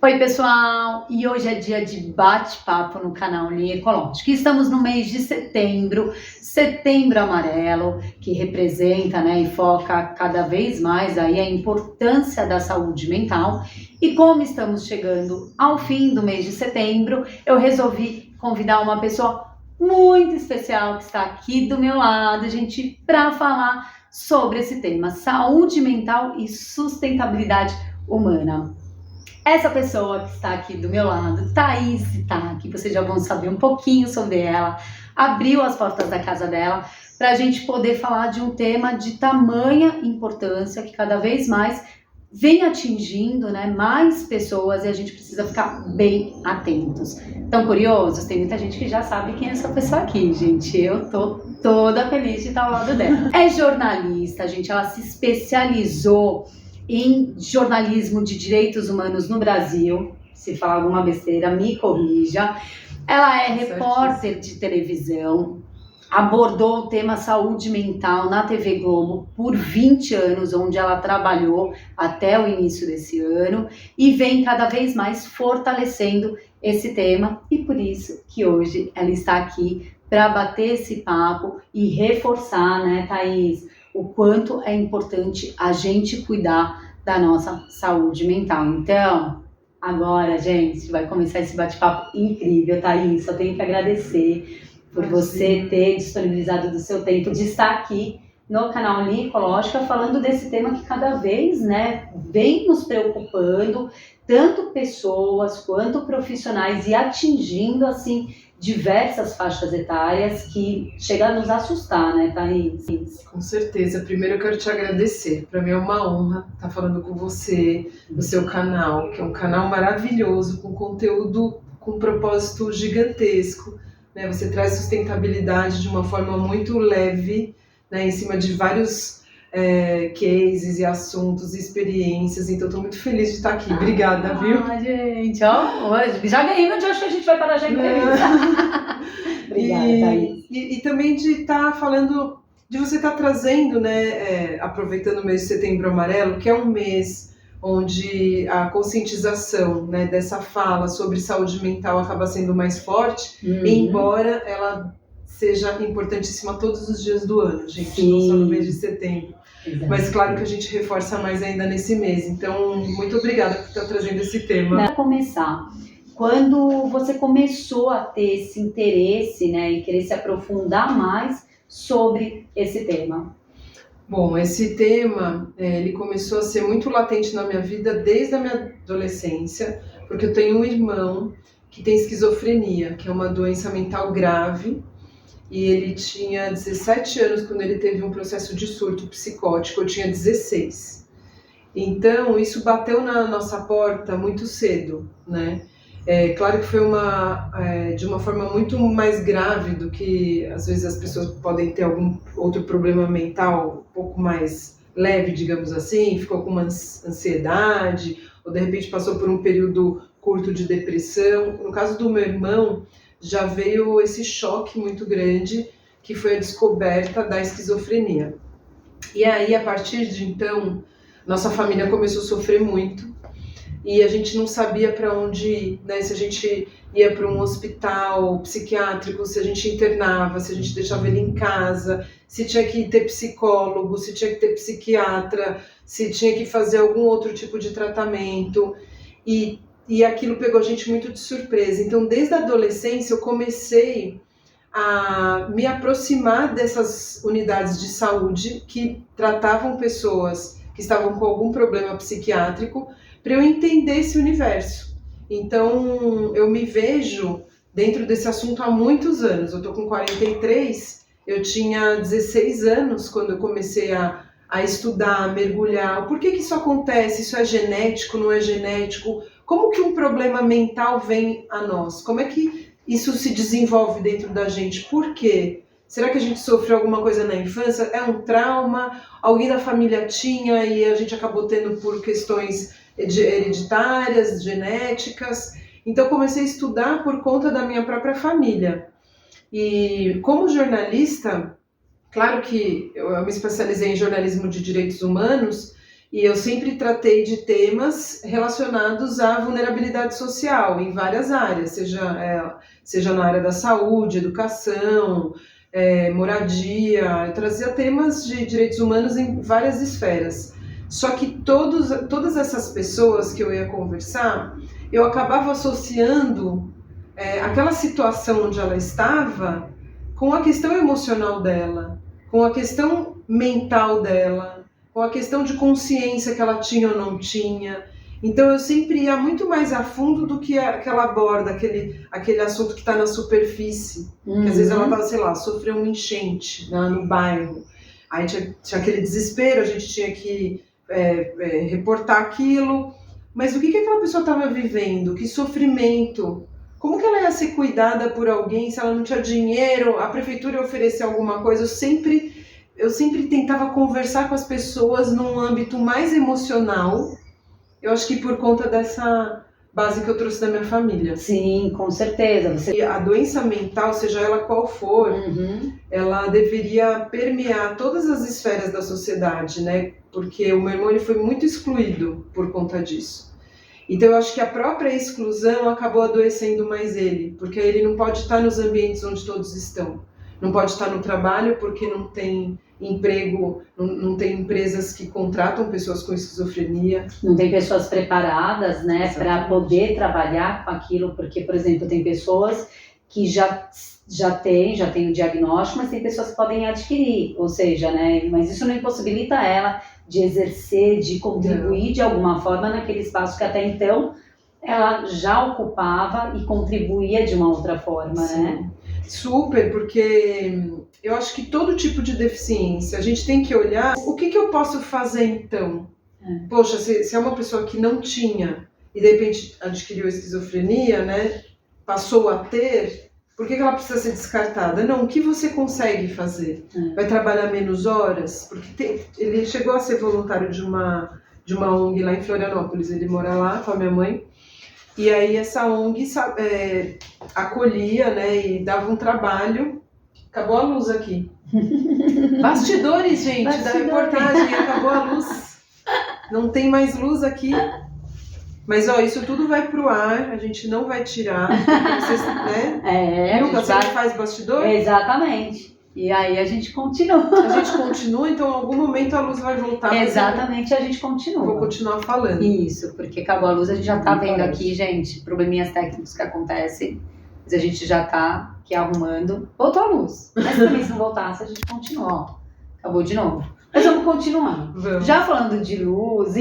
Oi, pessoal! E hoje é dia de bate-papo no canal Linha Ecológica. Estamos no mês de setembro, setembro amarelo, que representa, e foca cada vez mais aí a importância da saúde mental. E como estamos chegando ao fim do mês de setembro, eu resolvi convidar uma pessoa muito especial que está aqui do meu lado, gente, para falar sobre esse tema, saúde mental e sustentabilidade humana. Essa pessoa que está aqui do meu lado, Thaís Itaque, vocês já vão saber um pouquinho sobre ela, abriu as portas da casa dela para a gente poder falar de um tema de tamanha importância que cada vez mais vem atingindo, mais pessoas e a gente precisa ficar bem atentos. Tão curiosos? Tem muita gente que já sabe quem é essa pessoa aqui, gente. Eu tô toda feliz de estar ao lado dela. É jornalista, gente, ela se especializou em jornalismo de direitos humanos no Brasil. Se falar alguma besteira, me corrija. Ela é repórter de televisão, abordou o tema saúde mental na TV Globo por 20 anos, onde ela trabalhou até o início desse ano, e vem cada vez mais fortalecendo esse tema, e por isso que hoje ela está aqui para bater esse papo e reforçar, Thaís, o quanto é importante a gente cuidar da nossa saúde mental. Então, agora, gente, vai começar esse bate-papo incrível, Thaís. Só tenho que agradecer por você ter disponibilizado do seu tempo de estar aqui no canal Linha Ecológica falando desse tema que cada vez, vem nos preocupando, tanto pessoas quanto profissionais, e atingindo, assim, diversas faixas etárias que chega a nos assustar, Thaís? Com certeza. Primeiro eu quero te agradecer. Para mim é uma honra estar falando com você no seu canal, que é um canal maravilhoso, com conteúdo com um propósito gigantesco. Você traz sustentabilidade de uma forma muito leve, em cima de vários cases e assuntos e experiências. Então estou muito feliz de estar aqui. Obrigada, viu? Gente, hoje já ganhei, mas acho que a gente vai parar já em entrevista. Obrigada, Thaís. E também de estar falando, de você estar trazendo, aproveitando o mês de setembro amarelo, que é um mês onde a conscientização, dessa fala sobre saúde mental acaba sendo mais forte, embora ela seja importantíssima todos os dias do ano, gente. Sim. Não só no mês de setembro. Exatamente. Mas claro que a gente reforça mais ainda nesse mês. Então, muito obrigada por estar trazendo esse tema. Para começar, quando você começou a ter esse interesse, e querer se aprofundar mais sobre esse tema? Bom, esse tema, ele começou a ser muito latente na minha vida desde a minha adolescência, porque eu tenho um irmão que tem esquizofrenia, que é uma doença mental grave, e ele tinha 17 anos quando ele teve um processo de surto psicótico. Eu tinha 16. Então, isso bateu na nossa porta muito cedo, Claro que foi de uma forma muito mais grave do que, às vezes, as pessoas podem ter algum outro problema mental um pouco mais leve, digamos assim, ficou com uma ansiedade, ou de repente passou por um período curto de depressão. No caso do meu irmão, já veio esse choque muito grande, que foi a descoberta da esquizofrenia. E aí, a partir de então, nossa família começou a sofrer muito, e a gente não sabia para onde ir, se a gente ia para um hospital psiquiátrico, se a gente internava, se a gente deixava ele em casa, se tinha que ter psicólogo, se tinha que ter psiquiatra, se tinha que fazer algum outro tipo de tratamento, e aquilo pegou a gente muito de surpresa. Então, desde a adolescência, eu comecei a me aproximar dessas unidades de saúde que tratavam pessoas que estavam com algum problema psiquiátrico, para eu entender esse universo. Então, eu me vejo dentro desse assunto há muitos anos. Eu estou com 43, eu tinha 16 anos quando eu comecei a estudar, a mergulhar. Por que isso acontece? Isso é genético, não é genético? Como que um problema mental vem a nós? Como é que isso se desenvolve dentro da gente? Por quê? Será que a gente sofreu alguma coisa na infância? É um trauma? Alguém da família tinha e a gente acabou tendo por questões hereditárias, genéticas? Então comecei a estudar por conta da minha própria família. E como jornalista, claro que eu me especializei em jornalismo de direitos humanos, E eu sempre tratei de temas relacionados à vulnerabilidade social em várias áreas, seja na área da saúde, educação, moradia. Eu trazia temas de direitos humanos em várias esferas. Só que todas essas pessoas que eu ia conversar, eu acabava associando aquela situação onde ela estava com a questão emocional dela, com a questão mental dela, com a questão de consciência que ela tinha ou não tinha. Então eu sempre ia muito mais a fundo do que aquela borda, aquele assunto que está na superfície. Que às vezes ela estava, sei lá, sofreu uma enchente no bairro. Aí tinha aquele desespero, a gente tinha que reportar aquilo. Mas o que aquela pessoa estava vivendo? Que sofrimento? Como que ela ia ser cuidada por alguém se ela não tinha dinheiro? A prefeitura ia oferecer alguma coisa? Eu sempre tentava conversar com as pessoas num âmbito mais emocional. Eu acho que por conta dessa base que eu trouxe da minha família. Sim, com certeza. E a doença mental, seja ela qual for, ela deveria permear todas as esferas da sociedade, né? Porque o meu irmão ele foi muito excluído por conta disso. Então eu acho que a própria exclusão acabou adoecendo mais ele, porque ele não pode estar nos ambientes onde todos estão. Não pode estar no trabalho porque não tem emprego, não tem empresas que contratam pessoas com esquizofrenia. Não tem pessoas preparadas, né, para poder trabalhar com aquilo, porque, por exemplo, tem pessoas que já tem o diagnóstico, mas tem pessoas que podem adquirir, ou seja, né, mas isso não impossibilita ela de exercer, de contribuir de alguma forma naquele espaço que até então ela já ocupava e contribuía de uma outra forma, Sim. né? Super, porque eu acho que todo tipo de deficiência, a gente tem que olhar o que eu posso fazer então. Poxa, se é uma pessoa que não tinha e de repente adquiriu esquizofrenia, né, passou a ter, por que ela precisa ser descartada? Não, o que você consegue fazer? Vai trabalhar menos horas? Porque ele chegou a ser voluntário de uma ONG lá em Florianópolis, ele mora lá com a minha mãe. E aí essa ONG acolhia, né, e dava um trabalho. Acabou a luz aqui. Bastidores, gente, da reportagem. Acabou a luz. Não tem mais luz aqui. Mas, ó, isso tudo vai pro ar. A gente não vai tirar. Vocês, né? Você faz bastidor? Exatamente. E aí a gente continua. A gente continua, então em algum momento a luz vai voltar. Exatamente, a gente continua. Vou continuar falando. Isso, porque acabou a luz, a gente já tá vendo aqui, gente, probleminhas técnicos que acontecem, mas a gente já tá aqui arrumando. Voltou a luz, mas também se não voltasse, a gente continua, ó. Acabou de novo. Mas vamos continuar. Já falando de luz,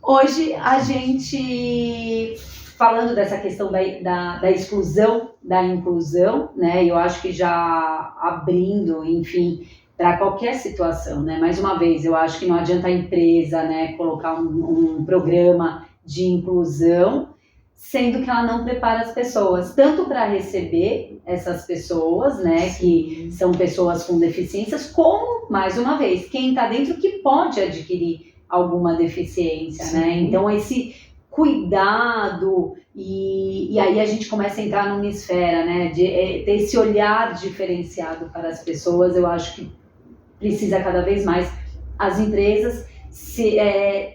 hoje a gente... Falando dessa questão da exclusão, da inclusão, né? Eu acho que já abrindo, enfim, para qualquer situação, né? Mais uma vez, eu acho que não adianta a empresa, né, colocar um programa de inclusão, sendo que ela não prepara as pessoas, tanto para receber essas pessoas, né, que são pessoas com deficiências, como, mais uma vez, quem está dentro que pode adquirir alguma deficiência, né? Então, esse cuidado, e aí a gente começa a entrar numa esfera, né, de ter esse olhar diferenciado para as pessoas. Eu acho que precisa cada vez mais as empresas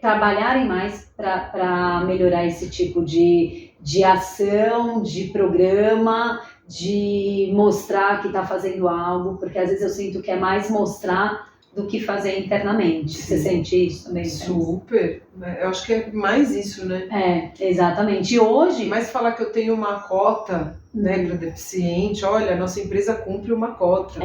trabalharem mais para melhorar esse tipo de ação, de programa, de mostrar que está fazendo algo, porque às vezes eu sinto que é mais mostrar do que fazer internamente. Você sente isso também? Super. Eu acho que é mais isso, né? Exatamente. E hoje... Mais falar que eu tenho uma cota, né, para deficiente. Olha, a nossa empresa cumpre uma cota.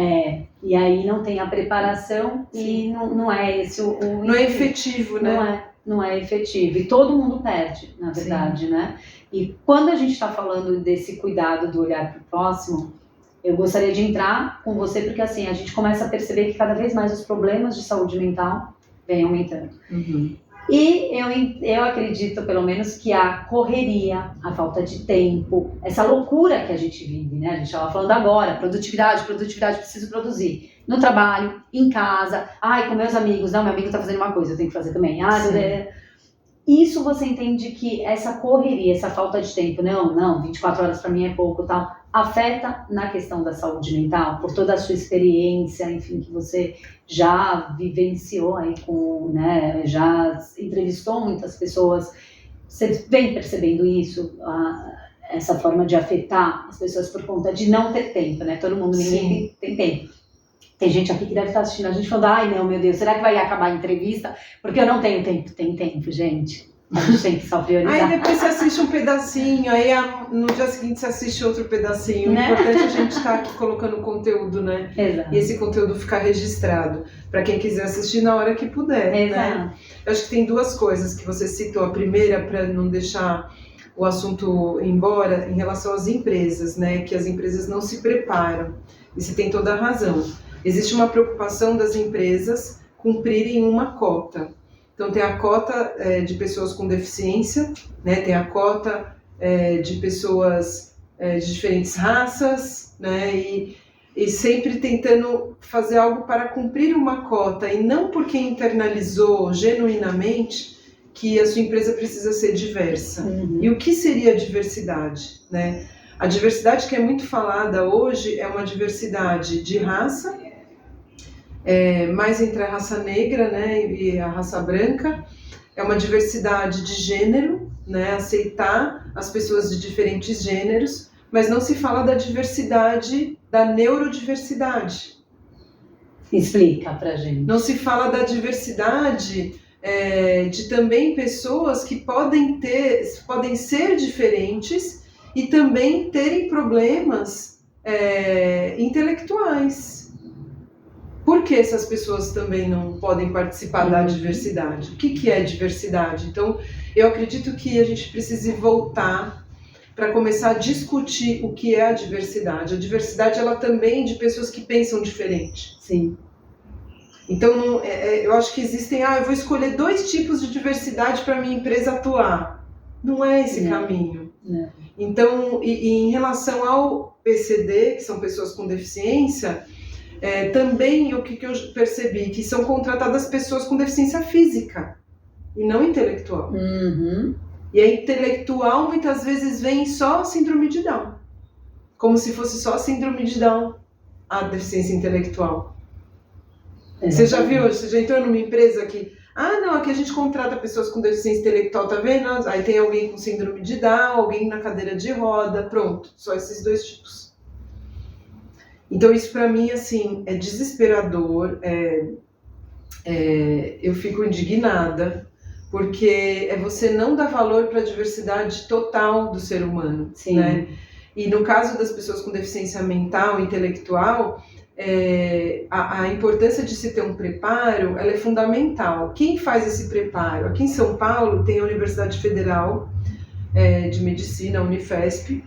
E aí não tem a preparação. E não é esse o não é efetivo, né? Não é efetivo. E todo mundo perde, na verdade, né? E quando a gente está falando desse cuidado do olhar para o próximo, eu gostaria de entrar com você, porque assim, a gente começa a perceber que cada vez mais os problemas de saúde mental vêm aumentando. E eu acredito, pelo menos, que a correria, a falta de tempo, essa loucura que a gente vive, né? A gente estava falando agora, produtividade, preciso produzir. No trabalho, em casa, com meus amigos, não, meu amigo está fazendo uma coisa, eu tenho que fazer também. isso você entende que essa correria, essa falta de tempo, não, 24 horas para mim é pouco, tal, afeta na questão da saúde mental, por toda a sua experiência, enfim, que você já vivenciou aí com, né, já entrevistou muitas pessoas, você vem percebendo isso, essa forma de afetar as pessoas por conta de não ter tempo, né? Todo mundo, ninguém tem tempo. Tem gente aqui que deve estar assistindo a gente falando, ai não, meu Deus, será que vai acabar a entrevista? Porque eu não tenho tempo. Tem tempo, gente. A gente tem que só priorizar. Aí depois você assiste um pedacinho, aí no dia seguinte você assiste outro pedacinho. Né? O importante é a gente estar aqui colocando conteúdo, né? Exato. E esse conteúdo ficar registrado, para quem quiser assistir na hora que puder, Exato. né? Eu acho que tem duas coisas que você citou. A primeira, para não deixar o assunto ir embora, em relação às empresas, né? Que as empresas não se preparam. E você tem toda a razão. Existe uma preocupação das empresas cumprirem uma cota. Então, tem a cota de pessoas com deficiência, né? Tem a cota de pessoas de diferentes raças, né? E sempre tentando fazer algo para cumprir uma cota, e não porque internalizou genuinamente que a sua empresa precisa ser diversa. Uhum. E o que seria a diversidade, né? A diversidade que é muito falada hoje é uma diversidade de raça, mais entre a raça negra, né, e a raça branca. É uma diversidade de gênero, né, aceitar as pessoas de diferentes gêneros, mas não se fala da diversidade, da neurodiversidade. Explica pra gente. Não se fala da diversidade de também pessoas que podem ser diferentes e também terem problemas intelectuais. Por que essas pessoas também não podem participar da diversidade? O que é diversidade? Então, eu acredito que a gente precise voltar para começar a discutir o que é a diversidade. A diversidade, ela também é de pessoas que pensam diferente. Sim. Então, eu acho que existem, eu vou escolher 2 tipos de diversidade para minha empresa atuar. Não é esse caminho. Não. Então, e em relação ao PCD, que são pessoas com deficiência, também o que eu percebi, que são contratadas pessoas com deficiência física e não intelectual. Uhum. E a intelectual muitas vezes vem só síndrome de Down, como se fosse só síndrome de Down a deficiência intelectual. Você já viu? Você já entrou numa empresa que aqui a gente contrata pessoas com deficiência intelectual, tá vendo? Aí tem alguém com síndrome de Down, alguém na cadeira de roda, pronto, só esses 2 tipos. Então isso para mim, assim, é desesperador, eu fico indignada, porque você não dá valor para a diversidade total do ser humano. Sim. Né? E no caso das pessoas com deficiência mental e intelectual, a importância de se ter um preparo, ela é fundamental. Quem faz esse preparo? Aqui em São Paulo tem a Universidade Federal de Medicina, a Unifesp,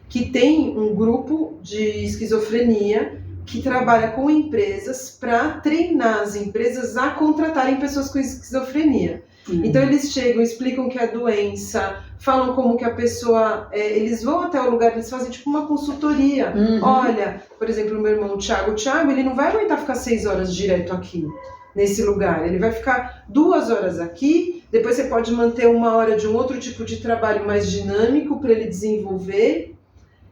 que tem um grupo de esquizofrenia que trabalha com empresas para treinar as empresas a contratarem pessoas com esquizofrenia. Então eles chegam, explicam que é a doença, falam como que a pessoa... eles vão até o lugar, eles fazem tipo uma consultoria. Olha, por exemplo, o meu irmão, o Thiago, ele não vai aguentar ficar 6 horas direto aqui, nesse lugar. Ele vai ficar 2 horas aqui, depois você pode manter 1 hora de um outro tipo de trabalho mais dinâmico para ele desenvolver.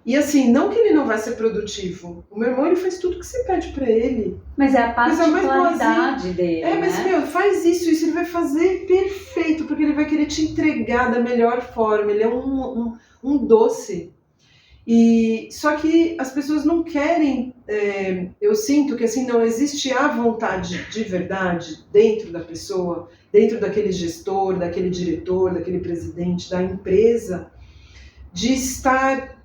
E assim, não que ele não vai ser produtivo. O meu irmão, ele faz tudo que você pede pra ele. Mas é a particularidade dele, mas faz isso, ele vai fazer perfeito, porque ele vai querer te entregar da melhor forma. Ele é um doce. E só que as pessoas não querem, eu sinto que assim, não existe a vontade de verdade dentro da pessoa, dentro daquele gestor, daquele diretor, daquele presidente, da empresa, de estar...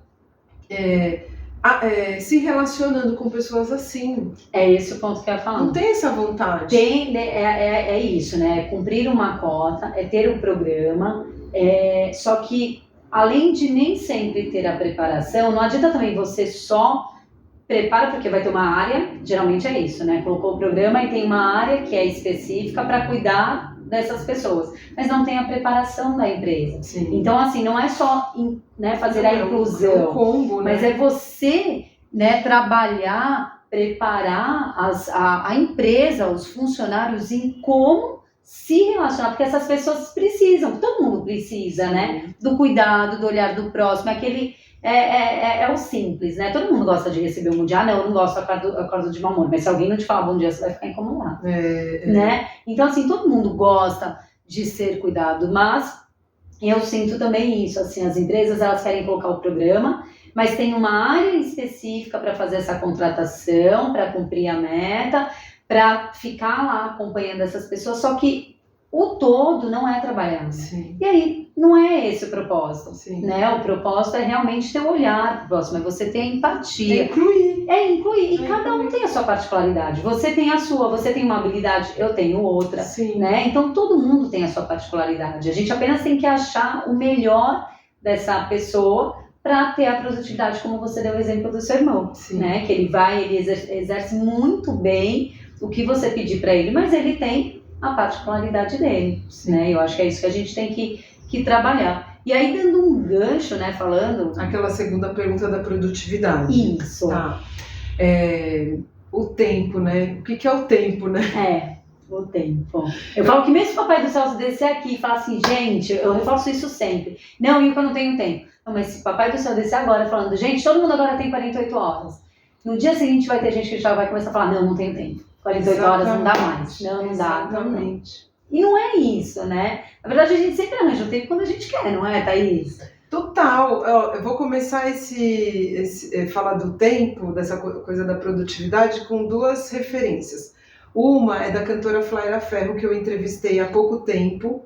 se relacionando com pessoas assim. É esse o ponto que eu ia falar. Não tem essa vontade. É isso, né? É cumprir uma cota, é ter um programa, só que além de nem sempre ter a preparação, não adianta também você só prepara, porque vai ter uma área, geralmente é isso, né? Colocou o programa e tem uma área que é específica para cuidar dessas pessoas, mas não tem a preparação da empresa. Sim. Então, assim, não é só fazer a inclusão, é um combo, né? mas é você, né, trabalhar, preparar a empresa, os funcionários em como se relacionar, porque essas pessoas precisam, todo mundo precisa, né? Do cuidado, do olhar do próximo, aquele... É o simples, né? Todo mundo gosta de receber um bom dia. Ah, não, eu não gosto, acordo de mau humor. Mas se alguém não te falar bom dia, você vai ficar incomodado, né? Então, assim, todo mundo gosta de ser cuidado, mas eu sinto também isso, assim, as empresas, elas querem colocar o programa, mas tem uma área específica para fazer essa contratação, para cumprir a meta, para ficar lá acompanhando essas pessoas, só que o todo não é trabalhado. Sim. E aí, não é esse o propósito, Sim. né? O propósito é realmente ter um olhar pro próximo, é você ter empatia. É incluir. E cada um tem a sua particularidade. Você tem a sua, você tem uma habilidade, eu tenho outra, Sim. né? Então, todo mundo tem a sua particularidade. A gente apenas tem que achar o melhor dessa pessoa para ter a produtividade, como você deu o exemplo do seu irmão, Sim. né? Que ele exerce muito bem o que você pedir para ele, mas ele tem a particularidade dele, né? Eu acho que é isso que a gente tem que trabalhar. E aí, dando um gancho, né, falando... Aquela segunda pergunta da produtividade. Isso. Tá. O tempo, né? O que é o tempo, né? O tempo. Eu falo que mesmo se o Papai do Céu descer aqui e falar assim, gente, eu reforço isso sempre. Não, eu não tenho tempo. Não, mas se o Papai do Céu descer agora falando, gente, todo mundo agora tem 48 horas. No dia seguinte vai ter gente que já vai começar a falar, não tenho tempo. 48 horas não dá mais. Não dá. Exatamente. E não é isso, né? Na verdade, a gente sempre arranja o tempo quando a gente quer, não é, Thaís? Total. Eu vou começar falar do tempo, dessa coisa da produtividade, com duas referências. Uma é da cantora Flaira Ferro, que eu entrevistei há pouco tempo,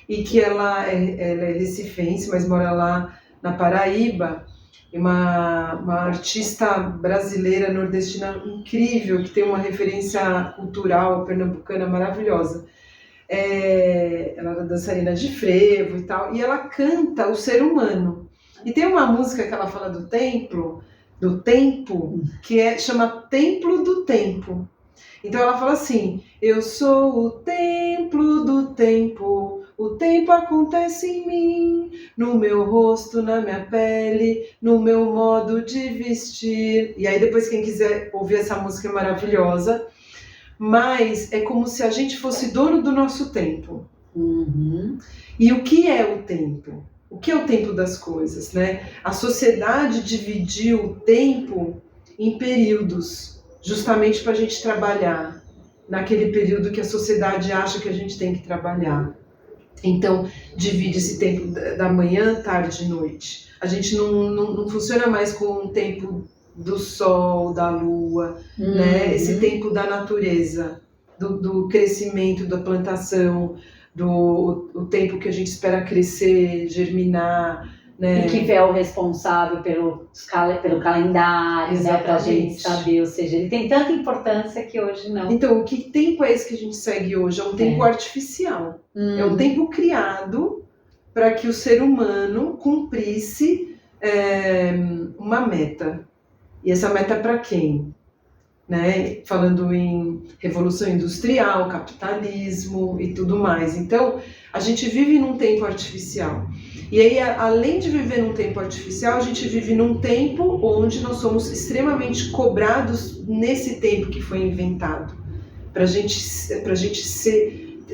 e que ela é recifense, mas mora lá na Paraíba. Uma artista brasileira, nordestina incrível, que tem uma referência cultural pernambucana maravilhosa. Ela era dançarina de frevo e tal, e ela canta o ser humano. E tem uma música que ela fala do tempo, que chama Templo do Tempo. Então ela fala assim, eu sou o templo do tempo, o tempo acontece em mim, no meu rosto, na minha pele, no meu modo de vestir. E aí depois quem quiser ouvir essa música é maravilhosa, mas é como se a gente fosse dono do nosso tempo. Uhum. E o que é o tempo? O que é o tempo das coisas, né? A sociedade dividiu o tempo em períodos, justamente para a gente trabalhar naquele período que a sociedade acha que a gente tem que trabalhar. Então, divide esse tempo da manhã, tarde e noite. A gente não funciona mais com o tempo do sol, da lua, né? Esse tempo da natureza, do crescimento, da plantação, o tempo que a gente espera crescer, germinar, né? E que é o responsável pelo calendário, né, pra gente saber, ou seja, ele tem tanta importância que hoje não. Então, que tempo é esse que a gente segue hoje? É um tempo artificial. É um tempo criado para que o ser humano cumprisse uma meta. E essa meta é para quem? Né? Falando em revolução industrial, capitalismo e tudo mais. Então, a gente vive num tempo artificial. E aí, além de viver num tempo artificial, a gente vive num tempo onde nós somos extremamente cobrados nesse tempo que foi inventado. Para a gente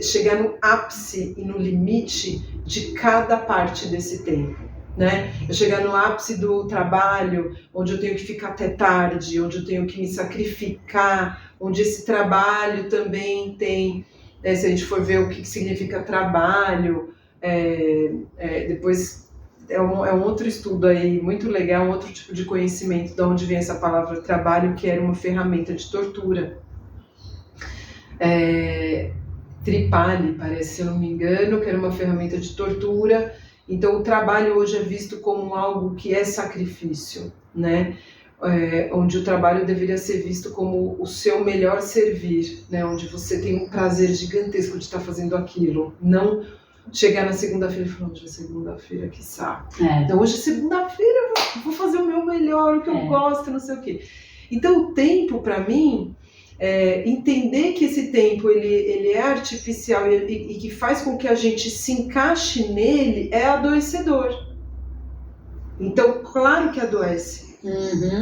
chegar no ápice e no limite de cada parte desse tempo. Né? Eu chegar no ápice do trabalho, onde eu tenho que ficar até tarde, onde eu tenho que me sacrificar, onde esse trabalho também tem, se a gente for ver o que significa trabalho, depois é um outro estudo aí muito legal, um outro tipo de conhecimento de onde vem essa palavra trabalho, que era uma ferramenta de tortura. Tripali, parece, se eu não me engano, que era uma ferramenta de tortura. Então, o trabalho hoje é visto como algo que é sacrifício, né? Onde o trabalho deveria ser visto como o seu melhor servir, né? Onde você tem um prazer gigantesco de estar fazendo aquilo. Não chegar na segunda-feira e falar, hoje é segunda-feira, que saco. Então, hoje é segunda-feira, eu vou fazer o meu melhor, o que eu gosto, não sei o quê. Então, o tempo, para mim, entender que esse tempo ele é artificial e que faz com que a gente se encaixe nele é adoecedor. Então, claro que adoece.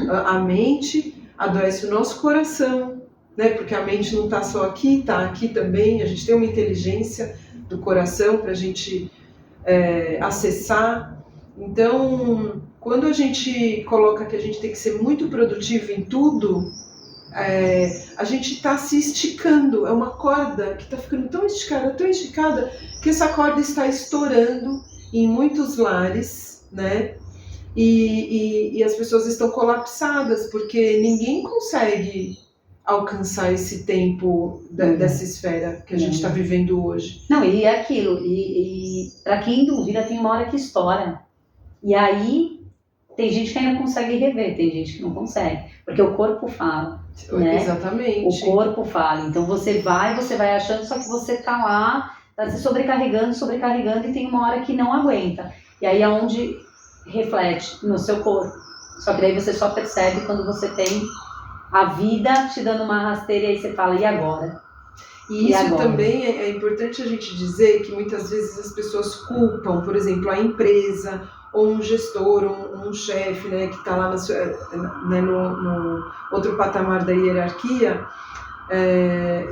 A mente, adoece o nosso coração, né? Porque a mente não está só aqui, está aqui também. A gente tem uma inteligência do coração para a gente acessar. Então, quando a gente coloca que a gente tem que ser muito produtivo em tudo, a gente está se esticando. É uma corda que está ficando tão esticada, que essa corda está estourando em muitos lares, né? E as pessoas estão colapsadas, porque ninguém consegue alcançar esse tempo dessa esfera que a gente está vivendo hoje. Não, e é aquilo, e para quem duvida, tem uma hora que estoura. E aí, tem gente que ainda consegue rever, tem gente que não consegue, porque o corpo fala, né? Exatamente. O corpo fala, então você vai achando, só que você tá lá, tá se sobrecarregando, e tem uma hora que não aguenta. E aí é onde reflete no seu corpo. Só que daí você só percebe quando você tem a vida te dando uma rasteira, e aí você fala, e agora? E isso também é importante a gente dizer que muitas vezes as pessoas culpam, por exemplo, a empresa, ou um gestor, ou um chefe, né, que está lá no outro patamar da hierarquia.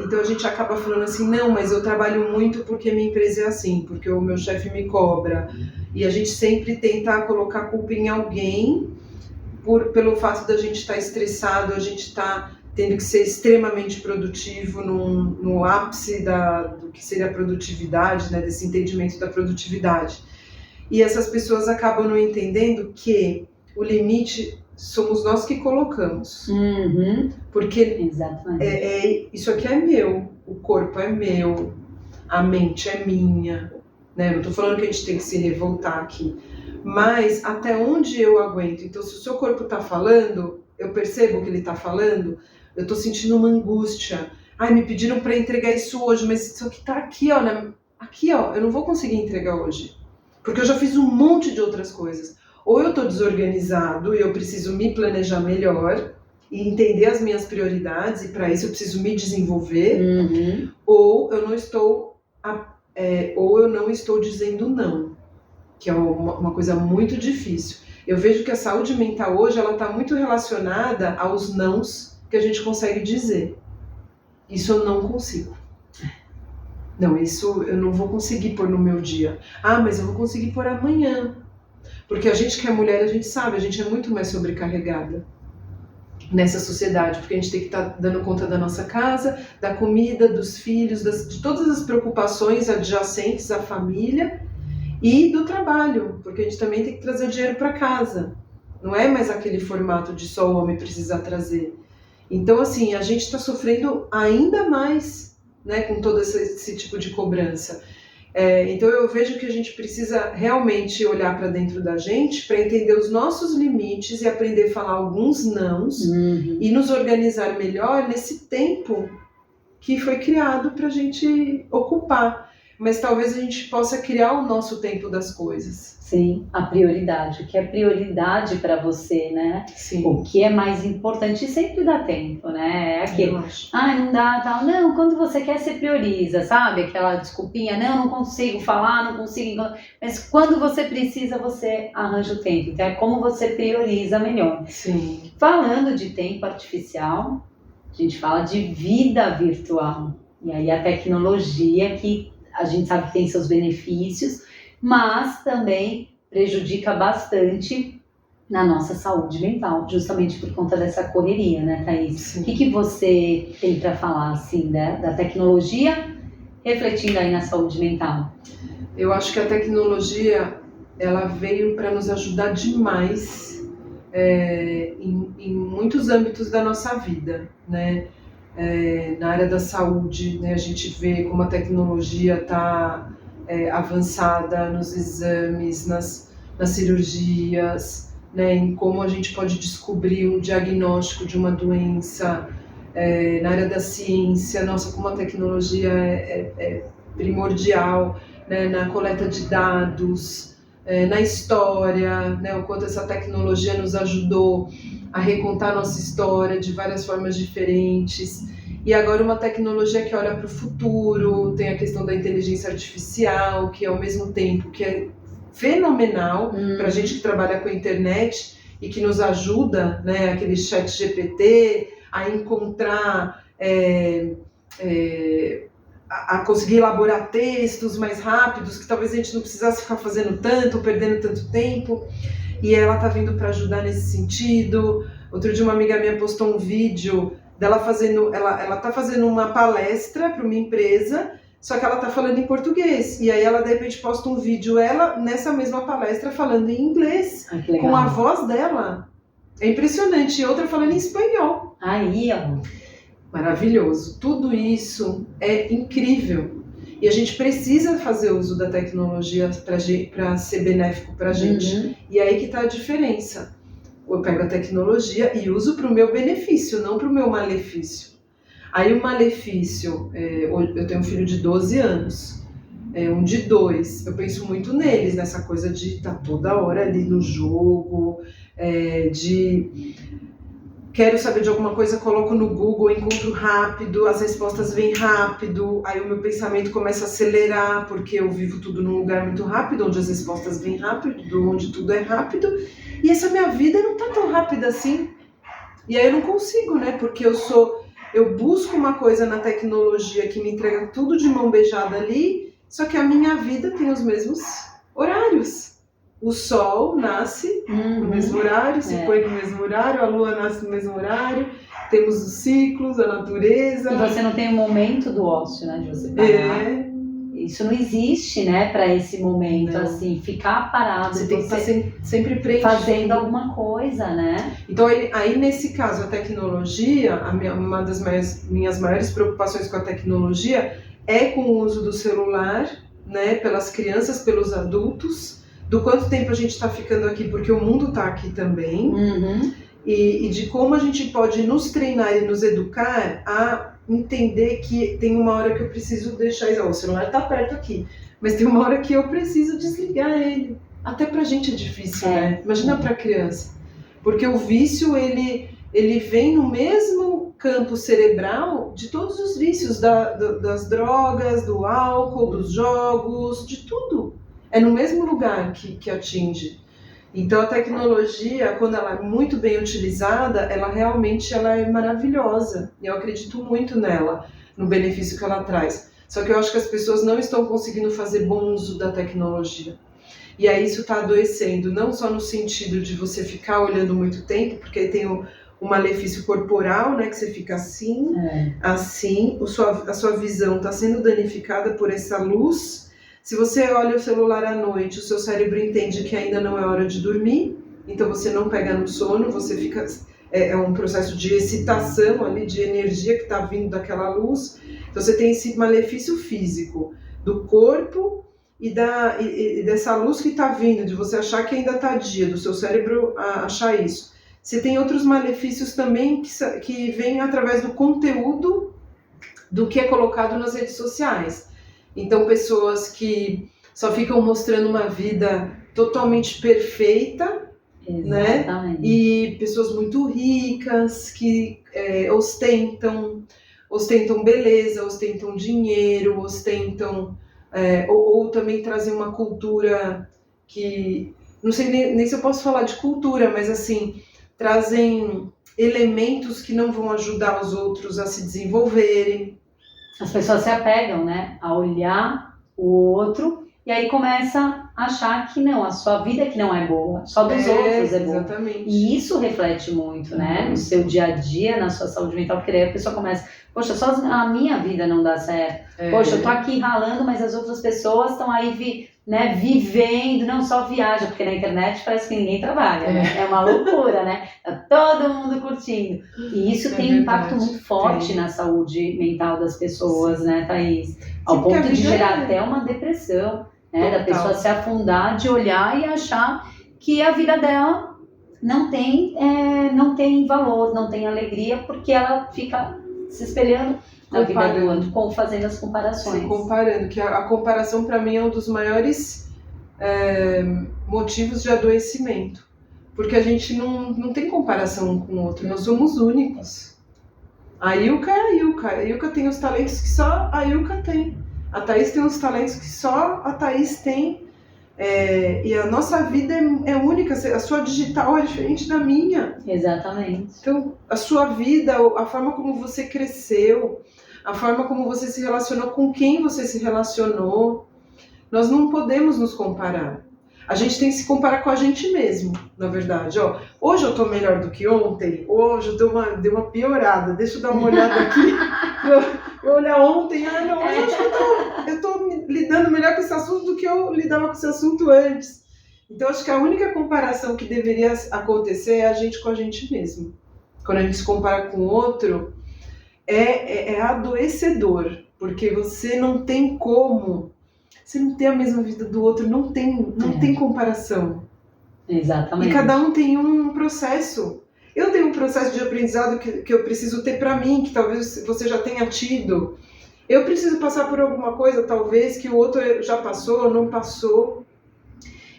Então a gente acaba falando assim, não, mas eu trabalho muito porque minha empresa é assim, porque o meu chefe me cobra. E a gente sempre tenta colocar culpa em alguém pelo fato da gente estar estressado, a gente está tendo que ser extremamente produtivo no ápice do que seria a produtividade, né, desse entendimento da produtividade. E essas pessoas acabam não entendendo que o limite somos nós que colocamos. Uhum. Porque isso aqui é meu, o corpo é meu, a mente é minha. Né? Não estou falando que a gente tem que se revoltar aqui, mas até onde eu aguento? Então, se o seu corpo está falando, eu percebo o que ele está falando, eu estou sentindo uma angústia. Ai, me pediram para entregar isso hoje, mas isso aqui está aqui, ó, eu não vou conseguir entregar hoje, porque eu já fiz um monte de outras coisas. Ou eu estou desorganizado e eu preciso me planejar melhor e entender as minhas prioridades, e para isso eu preciso me desenvolver, ou eu não estou dizendo não, que é uma coisa muito difícil. Eu vejo que a saúde mental hoje ela está muito relacionada aos nãos que a gente consegue dizer. Isso eu não consigo. Não, isso eu não vou conseguir pôr no meu dia. Ah, mas eu vou conseguir pôr amanhã. Porque a gente que é mulher, a gente sabe, a gente é muito mais sobrecarregada nessa sociedade, porque a gente tem que estar dando conta da nossa casa, da comida, dos filhos, de todas as preocupações adjacentes à família e do trabalho, porque a gente também tem que trazer o dinheiro para casa. Não é mais aquele formato de só o homem precisar trazer. Então, assim, a gente está sofrendo ainda mais, né, com todo esse tipo de cobrança. Então eu vejo que a gente precisa realmente olhar para dentro da gente para entender os nossos limites e aprender a falar alguns nãos e nos organizar melhor nesse tempo que foi criado para a gente ocupar. Mas talvez a gente possa criar o nosso tempo das coisas. Sim, a prioridade. O que é prioridade para você, né? Sim. O que é mais importante, e sempre dá tempo, né? É aquele, não dá, tal. Não, quando você quer, você prioriza, sabe? Aquela desculpinha, não consigo falar, não consigo... Mas quando você precisa, você arranja o tempo. Então é como você prioriza melhor. Sim. Falando de tempo artificial, a gente fala de vida virtual. E aí a tecnologia que a gente sabe que tem seus benefícios, mas também prejudica bastante na nossa saúde mental, justamente por conta dessa correria, né, Thaís? Sim. O que você tem para falar, assim, da tecnologia refletindo aí na saúde mental? Eu acho que a tecnologia, ela veio para nos ajudar demais em muitos âmbitos da nossa vida, né? Na área da saúde, né, a gente vê como a tecnologia está avançada nos exames, nas cirurgias, né, em como a gente pode descobrir um diagnóstico de uma doença, na área da ciência, nossa, como a tecnologia é primordial, né, na coleta de dados, na história, né, o quanto essa tecnologia nos ajudou a recontar nossa história de várias formas diferentes. E agora uma tecnologia que olha para o futuro, tem a questão da inteligência artificial, que ao mesmo tempo que é fenomenal para a gente que trabalha com a internet e que nos ajuda, né, aquele chat GPT, a encontrar a conseguir elaborar textos mais rápidos, que talvez a gente não precisasse ficar fazendo tanto, perdendo tanto tempo. E ela está vindo para ajudar nesse sentido. Outro dia uma amiga minha postou um vídeo dela fazendo, ela está fazendo uma palestra para uma empresa, só que ela está falando em português. E aí ela de repente posta um vídeo, ela nessa mesma palestra falando em inglês, com a voz dela. É impressionante. E outra falando em espanhol. Aí, ó. Maravilhoso. Tudo isso é incrível. E a gente precisa fazer uso da tecnologia para ser benéfico para a gente. E aí que está a diferença. Eu pego a tecnologia e uso para o meu benefício, não para o meu malefício. Aí o malefício, eu tenho um filho de 12 anos, um de 2. Eu penso muito neles, nessa coisa de estar toda hora ali no jogo, de... Quero saber de alguma coisa, coloco no Google, encontro rápido, as respostas vêm rápido, aí o meu pensamento começa a acelerar, porque eu vivo tudo num lugar muito rápido, onde as respostas vêm rápido, onde tudo é rápido, e essa minha vida não tá tão rápida assim. E aí eu não consigo, né? Porque eu busco uma coisa na tecnologia que me entrega tudo de mão beijada ali, só que a minha vida tem os mesmos horários. O sol nasce no mesmo horário, se põe no mesmo horário, a lua nasce no mesmo horário, temos os ciclos, a natureza. E você não tem um momento do ócio, né, de você parar. Isso não existe, né, para esse momento, assim, ficar parado. Você tem que estar sempre preenchido. Fazendo alguma coisa, né? Então, aí nesse caso, a tecnologia, uma das minhas maiores preocupações com a tecnologia é com o uso do celular, né, pelas crianças, pelos adultos, do quanto tempo a gente está ficando aqui, porque o mundo está aqui também, e de como a gente pode nos treinar e nos educar a entender que tem uma hora que eu preciso deixar... O celular está perto aqui, mas tem uma hora que eu preciso desligar ele. Até pra gente é difícil, né? Imagina pra criança. Porque o vício, ele vem no mesmo campo cerebral de todos os vícios, das drogas, do álcool, dos jogos, de tudo. É no mesmo lugar que atinge. Então a tecnologia, quando ela é muito bem utilizada, ela realmente é maravilhosa. E eu acredito muito nela, no benefício que ela traz. Só que eu acho que as pessoas não estão conseguindo fazer bom uso da tecnologia. E aí isso está adoecendo, não só no sentido de você ficar olhando muito tempo, porque aí tem o malefício corporal, né, que você fica assim, assim, a sua visão está sendo danificada por essa luz. Se você olha o celular à noite, o seu cérebro entende que ainda não é hora de dormir, então você não pega no sono, você fica... É um processo de excitação ali, de energia que está vindo daquela luz. Então você tem esse malefício físico do corpo e dessa luz que está vindo, de você achar que ainda está dia, do seu cérebro achar isso. Você tem outros malefícios também que vêm através do conteúdo do que é colocado nas redes sociais. Então, pessoas que só ficam mostrando uma vida totalmente perfeita, né? E pessoas muito ricas que ostentam beleza, ostentam dinheiro, ostentam... ou também trazem uma cultura que... Não sei nem se eu posso falar de cultura, mas assim, trazem elementos que não vão ajudar os outros a se desenvolverem. As pessoas se apegam, né, a olhar o outro e aí começa a achar que não, a sua vida que não é boa, só dos outros é boa. Exatamente. E isso reflete muito, né, no seu dia a dia, na sua saúde mental, porque aí a pessoa começa, poxa, só a minha vida não dá certo. Poxa, eu tô aqui ralando, mas as outras pessoas estão aí vivendo, não só viaja, porque na internet parece que ninguém trabalha, né? É uma loucura, né? Tá todo mundo curtindo. E isso tem um impacto muito forte na saúde mental das pessoas, né, Thaís? Ao ponto de gerar até uma depressão, né? Da pessoa se afundar, de olhar e achar que a vida dela não tem valor, não tem alegria, porque ela fica se espelhando na vida do outro, fazendo as comparações. Se comparando, que a comparação para mim é um dos maiores motivos de adoecimento. Porque a gente não tem comparação um com o outro, nós somos únicos. A Ilka é a Ilka. A Ilka tem os talentos que só a Ilka tem. A Thaís tem os talentos que só a Thaís tem. E a nossa vida é única, a sua digital é diferente da minha. Exatamente. Então, a sua vida, a forma como você cresceu, a forma como você se relacionou, com quem você se relacionou, nós não podemos nos comparar. A gente tem que se comparar com a gente mesmo, na verdade. Ó, hoje eu tô melhor do que ontem, hoje eu dei uma piorada, deixa eu dar uma olhada aqui. Eu olhar ontem, não, hoje eu acho que eu tô lidando melhor com esse assunto do que eu lidava com esse assunto antes. Então, acho que a única comparação que deveria acontecer é a gente com a gente mesmo. Quando a gente se compara com o outro, é adoecedor, porque você não tem como... Você não tem a mesma vida do outro, não tem comparação. Exatamente. E cada um tem um processo. Eu tenho um processo de aprendizado que eu preciso ter para mim, que talvez você já tenha tido. Eu preciso passar por alguma coisa, talvez, que o outro já passou ou não passou.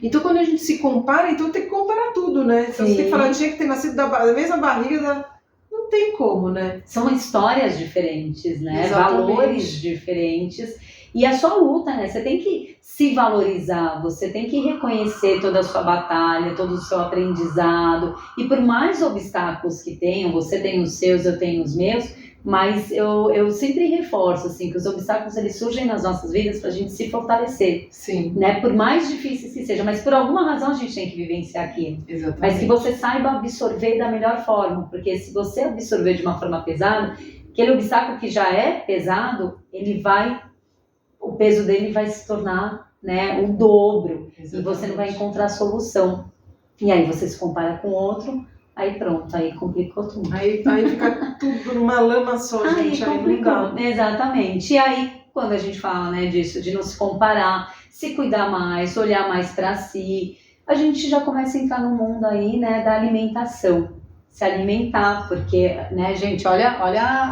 Então, quando a gente se compara, então tem que comparar tudo, né? Então, você tem que falar, tinha que ter nascido da mesma barriga da... Não tem como, né? São histórias diferentes, né? Exatamente. Valores diferentes. E a sua luta, né? Você tem que se valorizar, você tem que reconhecer toda a sua batalha, todo o seu aprendizado. E por mais obstáculos que tenham, você tem os seus, eu tenho os meus, mas eu sempre reforço, assim, que os obstáculos, eles surgem nas nossas vidas para a gente se fortalecer. Sim. Né? Por mais difíceis que sejam, mas por alguma razão a gente tem que vivenciar aquilo. Exatamente. Mas que você saiba absorver da melhor forma, porque se você absorver de uma forma pesada, aquele obstáculo que já é pesado, o peso dele vai se tornar, né, o dobro. Exatamente. E você não vai encontrar solução. E aí você se compara com outro, aí pronto, aí complicou tudo. Aí fica tudo numa lama só, gente. Aí complicou, exatamente. E aí, quando a gente fala, né, disso, de não se comparar, se cuidar mais, olhar mais para si, a gente já começa a entrar no mundo aí, né, da alimentação. Se alimentar, porque, né, gente, olha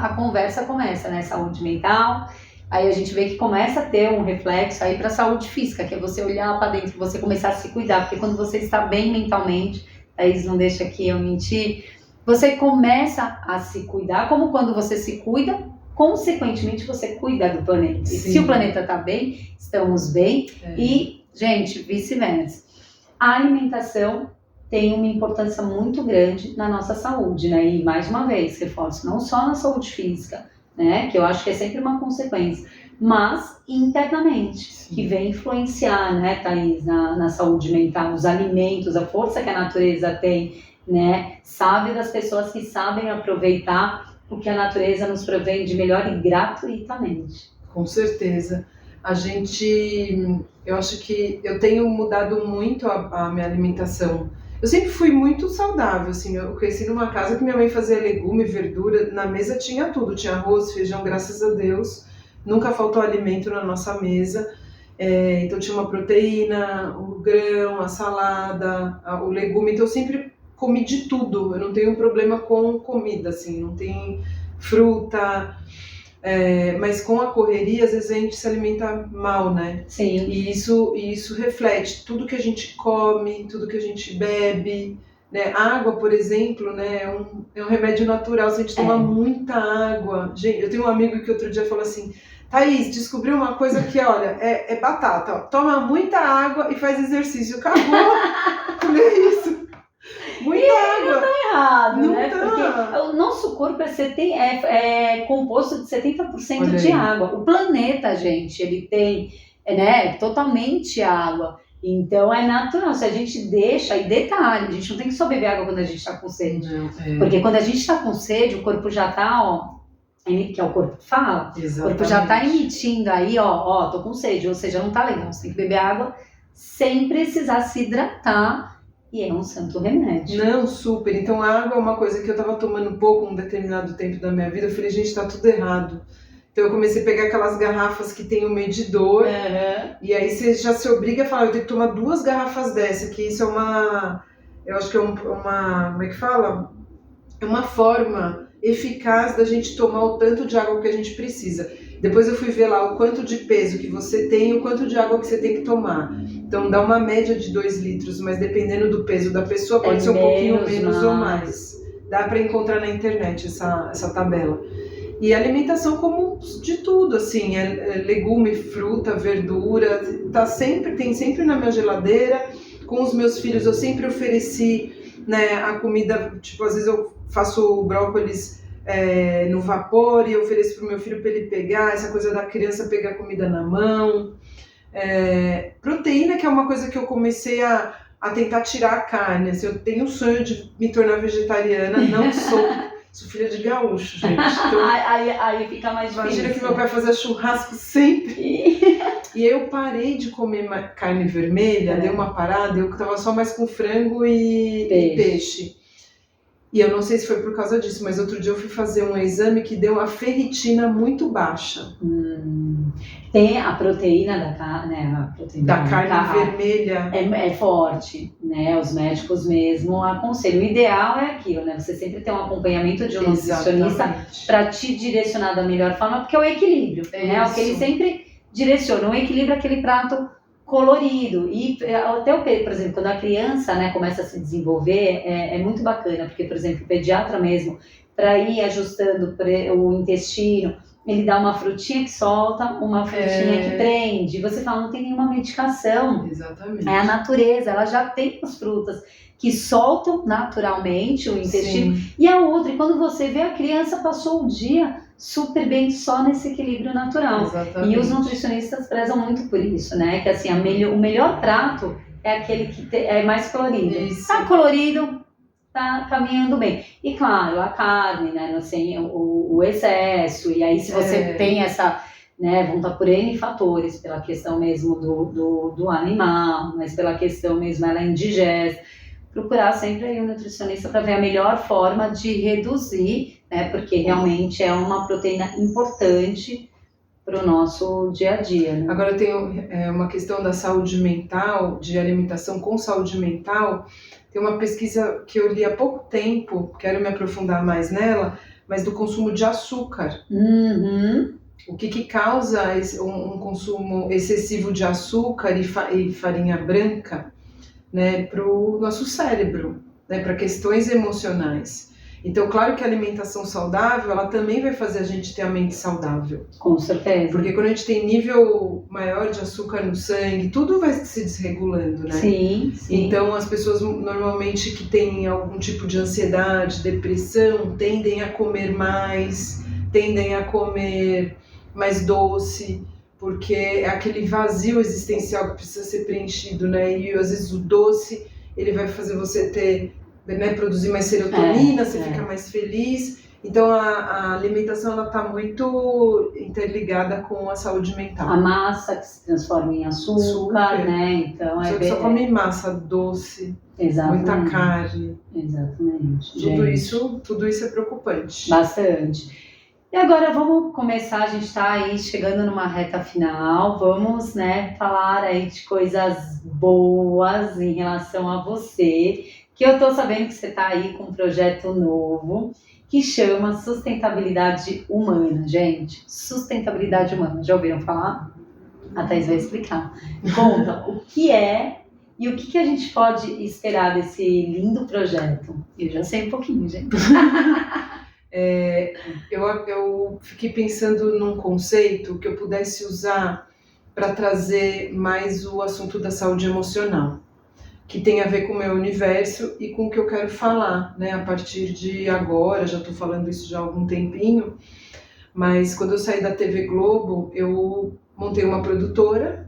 a conversa começa, né, saúde mental. Aí a gente vê que começa a ter um reflexo aí para a saúde física, que é você olhar para dentro, você começar a se cuidar, porque quando você está bem mentalmente, Thaís não deixa aqui eu mentir, você começa a se cuidar, como quando você se cuida, consequentemente você cuida do planeta. Sim. E se o planeta está bem, estamos bem, e, gente, vice-versa. A alimentação tem uma importância muito grande na nossa saúde, né? E mais uma vez, reforço, não só na saúde física, né, que eu acho que é sempre uma consequência, mas internamente, sim, que vem influenciar, né, Thaís, na saúde mental, os alimentos, a força que a natureza tem, né, sabe das pessoas que sabem aproveitar o que a natureza nos provém de melhor e gratuitamente. Com certeza. Eu acho que eu tenho mudado muito a minha alimentação. Eu sempre fui muito saudável, assim, eu cresci numa casa que minha mãe fazia legume, verdura, na mesa tinha tudo, tinha arroz, feijão, graças a Deus, nunca faltou alimento na nossa mesa, então tinha uma proteína, o grão, a salada, o legume, então eu sempre comi de tudo, eu não tenho problema com comida, assim, não tem fruta... mas com a correria, às vezes a gente se alimenta mal, né? Sim. E isso reflete tudo que a gente come, tudo que a gente bebe, né? Água, por exemplo, né? É um remédio natural, se a gente tomar muita água. Gente, eu tenho um amigo que outro dia falou assim, Thaís, descobri uma coisa que, olha, é batata, ó, toma muita água e faz exercício. Acabou! Olha isso! Muita água! Não tá errado, não né? Tá. Porque o nosso corpo é composto de 70% de água. O planeta, gente, ele tem, né, totalmente água. Então é natural, se a gente deixa, e detalhe, a gente não tem que só beber água quando a gente está com sede. Não, Porque quando a gente está com sede, o corpo já tá, ó, que é o corpo que fala, exatamente. O corpo já tá emitindo aí, ó, tô com sede, ou seja, não tá legal, você tem que beber água sem precisar se hidratar. E é um santo remédio. Não, super. Então a água é uma coisa que eu tava tomando pouco um determinado tempo da minha vida. Eu falei, gente, tá tudo errado. Então eu comecei a pegar aquelas garrafas que tem o medidor. E aí você já se obriga a falar, eu tenho que tomar 2 garrafas dessa, que isso é uma... Eu acho que é uma... Como é que fala? É uma forma eficaz da gente tomar o tanto de água que a gente precisa. Depois eu fui ver lá o quanto de peso que você tem e o quanto de água que você tem que tomar. Então dá uma média de 2 litros, mas dependendo do peso da pessoa pode ser um pouquinho menos ou mais. Dá para encontrar na internet essa tabela. E alimentação como de tudo, assim, legume, fruta, verdura, tem sempre na minha geladeira. Com os meus filhos eu sempre ofereci, né, a comida, tipo, às vezes eu faço brócolis no vapor e eu ofereço pro meu filho para ele pegar, essa coisa da criança pegar comida na mão. Proteína, que é uma coisa que eu comecei a tentar tirar a carne, assim, eu tenho o sonho de me tornar vegetariana, não sou filha de gaúcho, gente. Então, aí fica mais difícil. Imagina que meu pai fazia churrasco sempre. E eu parei de comer carne vermelha, dei uma parada, eu tava só mais com frango e peixe. E eu não sei se foi por causa disso, mas outro dia eu fui fazer um exame que deu uma ferritina muito baixa. Tem a proteína da carne, né? A proteína da carne vermelha. É forte, né? Os médicos mesmo aconselham. O ideal é aquilo, né? Você sempre tem um acompanhamento de um nutricionista para te direcionar da melhor forma, porque é o equilíbrio, né? O que ele sempre direciona. O equilíbrio é aquele prato colorido. E até por exemplo, quando a criança, né, começa a se desenvolver, é muito bacana, porque, por exemplo, o pediatra mesmo, para ir ajustando o intestino, ele dá uma frutinha que solta, uma frutinha que prende. Você fala, não tem nenhuma medicação. Exatamente. É a natureza, ela já tem as frutas que soltam naturalmente o intestino. Sim. E a outra, e quando você vê, a criança passou o dia super bem só nesse equilíbrio natural. Exatamente. E os nutricionistas prezam muito por isso, né? Que assim, o melhor prato é aquele que é mais colorido. Isso. Tá colorido, tá caminhando bem. E claro, a carne, né? Assim, o excesso. E aí, se você tem essa, né? Vão estar por N fatores, pela questão mesmo do animal, mas pela questão mesmo, ela é indigesta. Procurar sempre aí um nutricionista para ver a melhor forma de reduzir, né? Porque realmente é uma proteína importante para o nosso dia a dia. Né? Agora tem uma questão da saúde mental, de alimentação com saúde mental. Tem uma pesquisa que eu li há pouco tempo, quero me aprofundar mais nela, mas do consumo de açúcar. O que causa um consumo excessivo de açúcar e farinha branca, né, para o nosso cérebro, né, para questões emocionais. Então, claro que a alimentação saudável, ela também vai fazer a gente ter a mente saudável. Com certeza. Porque quando a gente tem nível maior de açúcar no sangue, tudo vai se desregulando, né? Sim. Então, as pessoas normalmente que têm algum tipo de ansiedade, depressão, tendem a comer mais, tendem a comer mais doce, porque é aquele vazio existencial que precisa ser preenchido, né? E às vezes o doce, ele vai fazer você produzir mais serotonina, você fica mais feliz. Então a alimentação, ela está muito interligada com a saúde mental. A massa que se transforma em açúcar, né? Então só come massa doce, exatamente. Muita carne. Exatamente. Tudo isso é preocupante. Bastante. E agora vamos começar, a gente está aí chegando numa reta final, vamos, né, falar aí de coisas boas em relação a você, que eu tô sabendo que você está aí com um projeto novo, que chama Sustentabilidade Humana, gente. Sustentabilidade Humana, já ouviram falar? A Thaís vai explicar. Conta o que é e o que a gente pode esperar desse lindo projeto. Eu já sei um pouquinho, gente. Eu fiquei pensando num conceito que eu pudesse usar para trazer mais o assunto da saúde emocional, que tem a ver com o meu universo e com o que eu quero falar, né? A partir de agora, já estou falando isso já há algum tempinho, mas quando eu saí da TV Globo, eu montei uma produtora,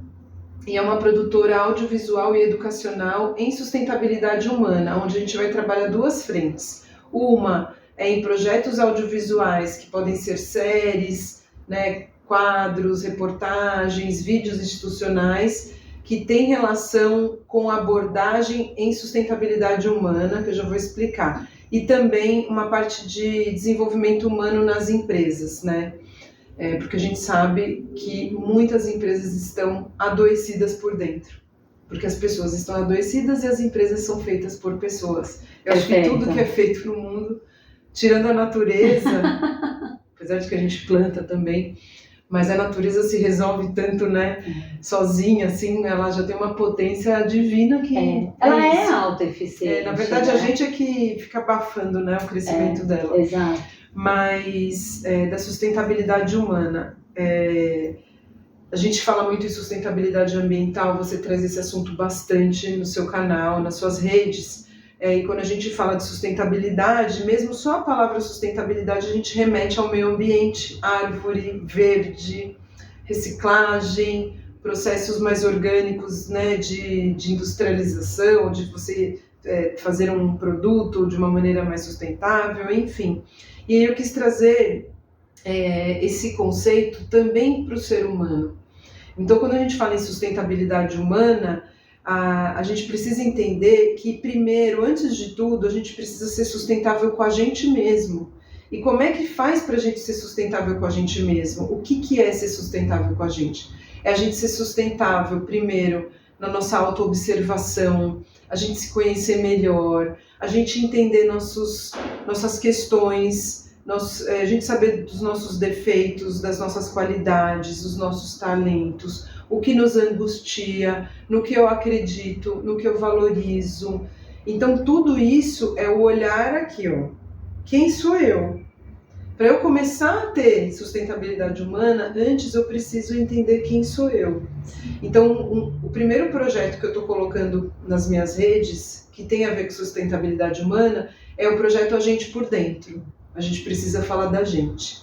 e é uma produtora audiovisual e educacional em sustentabilidade humana, onde a gente vai trabalhar duas frentes. Uma é em projetos audiovisuais, que podem ser séries, né, quadros, reportagens, vídeos institucionais, que tem relação com a abordagem em sustentabilidade humana, que eu já vou explicar. E também uma parte de desenvolvimento humano nas empresas, né? Porque a gente sabe que muitas empresas estão adoecidas por dentro. Porque as pessoas estão adoecidas e as empresas são feitas por pessoas. Eu acho que tudo que é feito no mundo, tirando a natureza, apesar de que a gente planta também, Mas a natureza se resolve tanto, né, sozinha, assim, ela já tem uma potência divina que... Ela é isso. autoeficiente. Na verdade, né? A gente é que fica abafando, né, o crescimento dela. Exato. Mas da sustentabilidade humana, a gente fala muito em sustentabilidade ambiental, você traz esse assunto bastante no seu canal, nas suas redes, e quando a gente fala de sustentabilidade, mesmo só a palavra sustentabilidade, a gente remete ao meio ambiente, árvore, verde, reciclagem, processos mais orgânicos, né, de industrialização, de você fazer um produto de uma maneira mais sustentável, enfim. E aí eu quis trazer esse conceito também para o ser humano. Então, quando a gente fala em sustentabilidade humana, a gente precisa entender que, primeiro, antes de tudo, a gente precisa ser sustentável com a gente mesmo. E como é que faz para a gente ser sustentável com a gente mesmo? O que é ser sustentável com a gente? É a gente ser sustentável, primeiro, na nossa autoobservação, a gente se conhecer melhor, a gente entender nossas questões, a gente saber dos nossos defeitos, das nossas qualidades, dos nossos talentos, o que nos angustia, no que eu acredito, no que eu valorizo. Então, tudo isso é o olhar aqui, ó. Quem sou eu? Para eu começar a ter sustentabilidade humana, antes eu preciso entender quem sou eu. Então, o primeiro projeto que eu estou colocando nas minhas redes, que tem a ver com sustentabilidade humana, é o projeto A Gente por Dentro. A gente precisa falar da gente.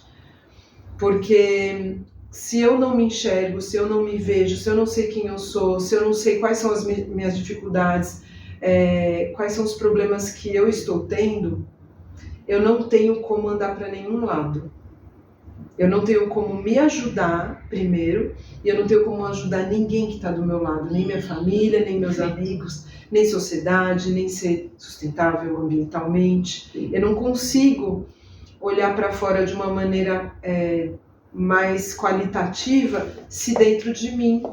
Porque se eu não me enxergo, se eu não me vejo, se eu não sei quem eu sou, se eu não sei quais são as minhas dificuldades, quais são os problemas que eu estou tendo, eu não tenho como andar para nenhum lado. Eu não tenho como me ajudar, primeiro, e eu não tenho como ajudar ninguém que está do meu lado, nem minha família, nem meus amigos, nem sociedade, nem ser sustentável ambientalmente. Eu não consigo olhar para fora de uma maneira mais qualitativa se dentro de mim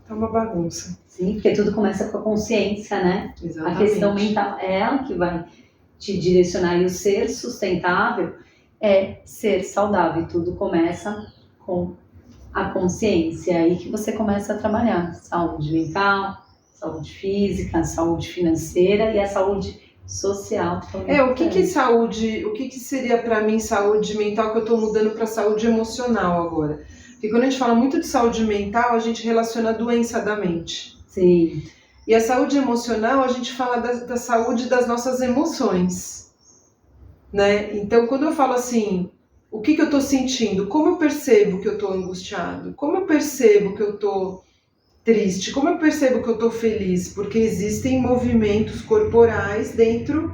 tá uma bagunça. Sim, porque tudo começa com a consciência, né? Exatamente. A questão mental é ela que vai te direcionar, e o ser sustentável é ser saudável, e tudo começa com a consciência, é aí que você começa a trabalhar saúde mental, saúde física, saúde financeira e a saúde social também. O que saúde, o que seria para mim saúde mental, que eu estou mudando para saúde emocional agora? Porque quando a gente fala muito de saúde mental, a gente relaciona a doença da mente. Sim. E a saúde emocional, a gente fala da saúde das nossas emoções, né? Então, quando eu falo assim, o que eu estou sentindo? Como eu percebo que eu estou angustiado? Como eu percebo que eu estou triste? Como eu percebo que eu estou feliz? Porque existem movimentos corporais dentro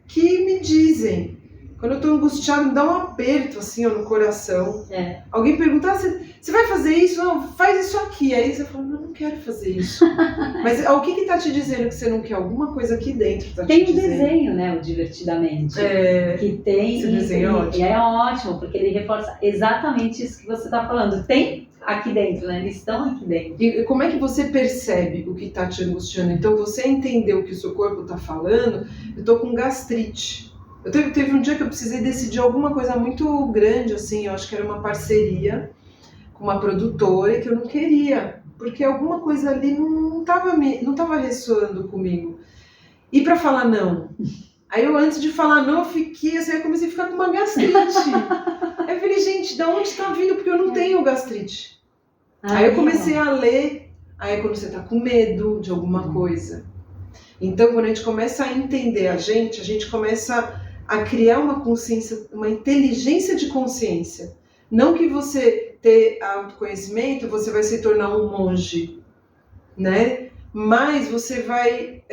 que me dizem. Quando eu estou angustiado, me dá um aperto assim no coração. Alguém pergunta, você vai fazer isso? Não, faz isso aqui. Aí você fala, não quero fazer isso. Mas o que está te dizendo que você não quer? Alguma coisa aqui dentro está te dizendo. Tem um desenho, né, o Divertidamente, que tem... Esse desenho é ótimo. É ótimo, porque ele reforça exatamente isso que você está falando. Tem aqui dentro, né? Eles estão aqui dentro. E como é que você percebe o que está te angustiando? Então, você entendeu o que o seu corpo está falando. Eu estou com gastrite. Teve um dia que eu precisei decidir alguma coisa muito grande, assim, eu acho que era uma parceria com uma produtora que eu não queria, porque alguma coisa ali não estava ressoando comigo. E para falar não? Aí eu, antes de falar não, eu fiquei assim, eu comecei a ficar com uma gastrite. Aí eu falei, gente, da onde está vindo? Porque eu não tenho gastrite. Aí eu comecei a ler, aí é quando você está com medo de alguma coisa. Então, quando a gente começa a entender a gente começa a criar uma consciência, uma inteligência de consciência. Não que você ter autoconhecimento, você vai se tornar um monge, né? Mas você vai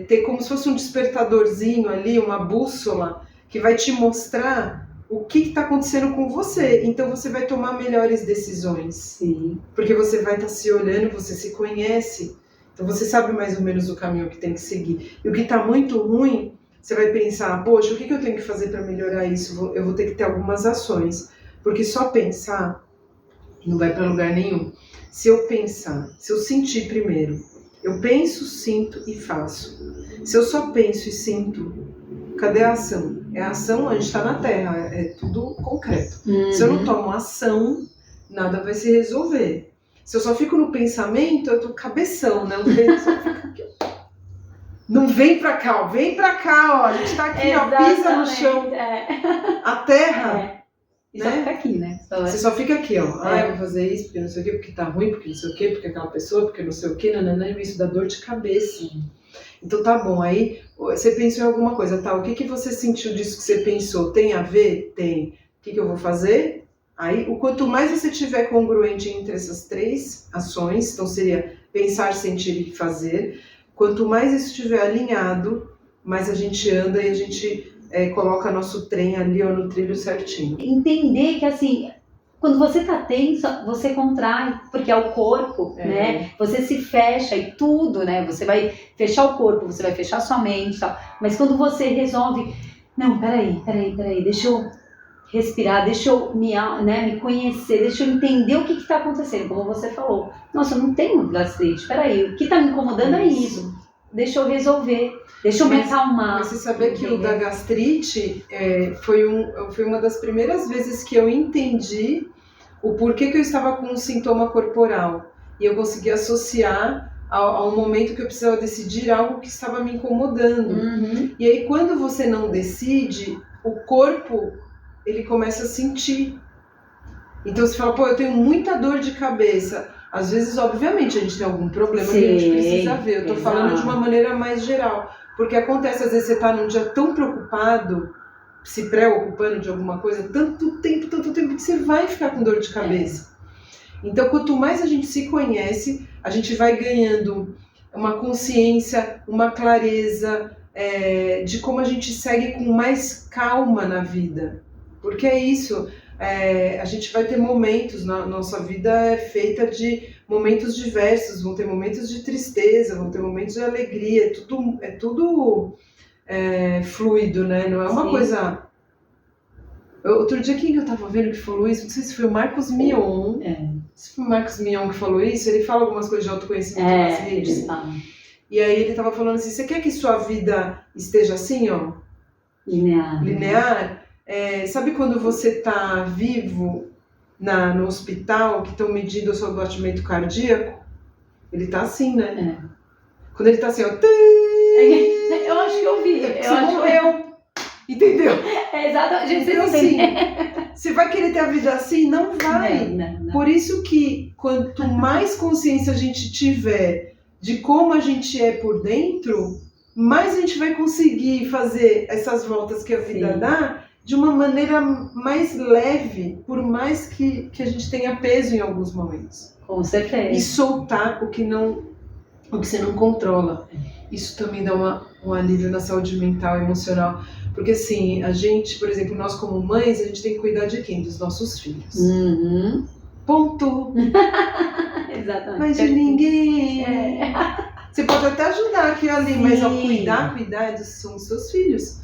ter como se fosse um despertadorzinho ali, uma bússola, que vai te mostrar o que está acontecendo com você. Então você vai tomar melhores decisões. Sim. Porque você vai estar se olhando, você se conhece. Então você sabe mais ou menos o caminho que tem que seguir. E o que está muito ruim, você vai pensar, poxa, o que eu tenho que fazer para melhorar isso? Eu vou ter que ter algumas ações. Porque só pensar não vai para lugar nenhum. Se eu pensar, se eu sentir primeiro, eu penso, sinto e faço. Se eu só penso e sinto, cadê a ação? A ação, a gente está na Terra, é tudo concreto. Se eu não tomo ação, nada vai se resolver. Se eu só fico no pensamento, eu tô cabeção, né? O dedo só fica aqui, ó. Não vem pra cá, ó. Vem pra cá, ó. A gente tá aqui, ó. Pisa no chão. A terra. E só fica aqui, né? Você só fica aqui, ó. Ah, eu vou fazer isso porque não sei o quê, porque tá ruim, porque não sei o quê, porque aquela pessoa, porque não sei o quê, nananã, isso dá dor de cabeça. Então tá bom, aí você pensou em alguma coisa, tá? O que você sentiu disso que você pensou? Tem a ver? Tem. O que eu vou fazer? Aí, o quanto mais você tiver congruente entre essas 3 ações, então seria pensar, sentir e fazer, quanto mais isso estiver alinhado, mais a gente anda e a gente coloca nosso trem ali ó, no trilho certinho. Entender que assim, quando você tá tenso, você contrai, porque é o corpo, né? Você se fecha e tudo, né? Você vai fechar o corpo, você vai fechar sua mente e tal. Mas quando você resolve, não, peraí, deixa eu respirar, deixa eu me conhecer, deixa eu entender o que está acontecendo, como você falou. Nossa, eu não tenho gastrite, peraí, o que está me incomodando é isso. Deixa eu resolver, deixa eu me acalmar. Mas você sabia que o da gastrite foi uma das primeiras vezes que eu entendi o porquê que eu estava com um sintoma corporal. E eu consegui associar a um momento que eu precisava decidir algo que estava me incomodando. E aí, quando você não decide, o corpo ele começa a sentir. Então você fala, pô, eu tenho muita dor de cabeça. Às vezes, obviamente, a gente tem algum problema que a gente precisa ver. Eu tô falando de uma maneira mais geral. Porque acontece, às vezes, você tá num dia tão preocupado, se preocupando de alguma coisa, tanto tempo, que você vai ficar com dor de cabeça. Então, quanto mais a gente se conhece, a gente vai ganhando uma consciência, uma clareza de como a gente segue com mais calma na vida. Porque é isso, a gente vai ter momentos, nossa vida é feita de momentos diversos, vão ter momentos de tristeza, vão ter momentos de alegria, é tudo fluido, né? Não é uma coisa... Outro dia, quem que eu tava vendo que falou isso? Não sei se foi o Marcos Mion. Se foi o Marcos Mion que falou isso, ele fala algumas coisas de autoconhecimento nas redes. E aí ele tava falando assim, você quer que sua vida esteja assim, ó? Linear? Sabe quando você tá vivo no hospital, que estão medindo o seu batimento cardíaco? Ele tá assim, né? Quando ele tá assim, ó... Eu acho que eu vi. Você morreu. Entendeu? Exatamente. Então, assim, você vai querer ter a vida assim? Não vai. Não. Por isso que quanto mais consciência a gente tiver de como a gente é por dentro, mais a gente vai conseguir fazer essas voltas que a vida dá de uma maneira mais leve, por mais que a gente tenha peso em alguns momentos. Com certeza. E soltar o que você não controla. Isso também dá um alívio na saúde mental e emocional. Porque assim, a gente, por exemplo, nós como mães, a gente tem que cuidar de quem? Dos nossos filhos. Ponto. Exatamente. Mas de ninguém. Você pode até ajudar aqui ali, mas ao cuidar são os seus filhos.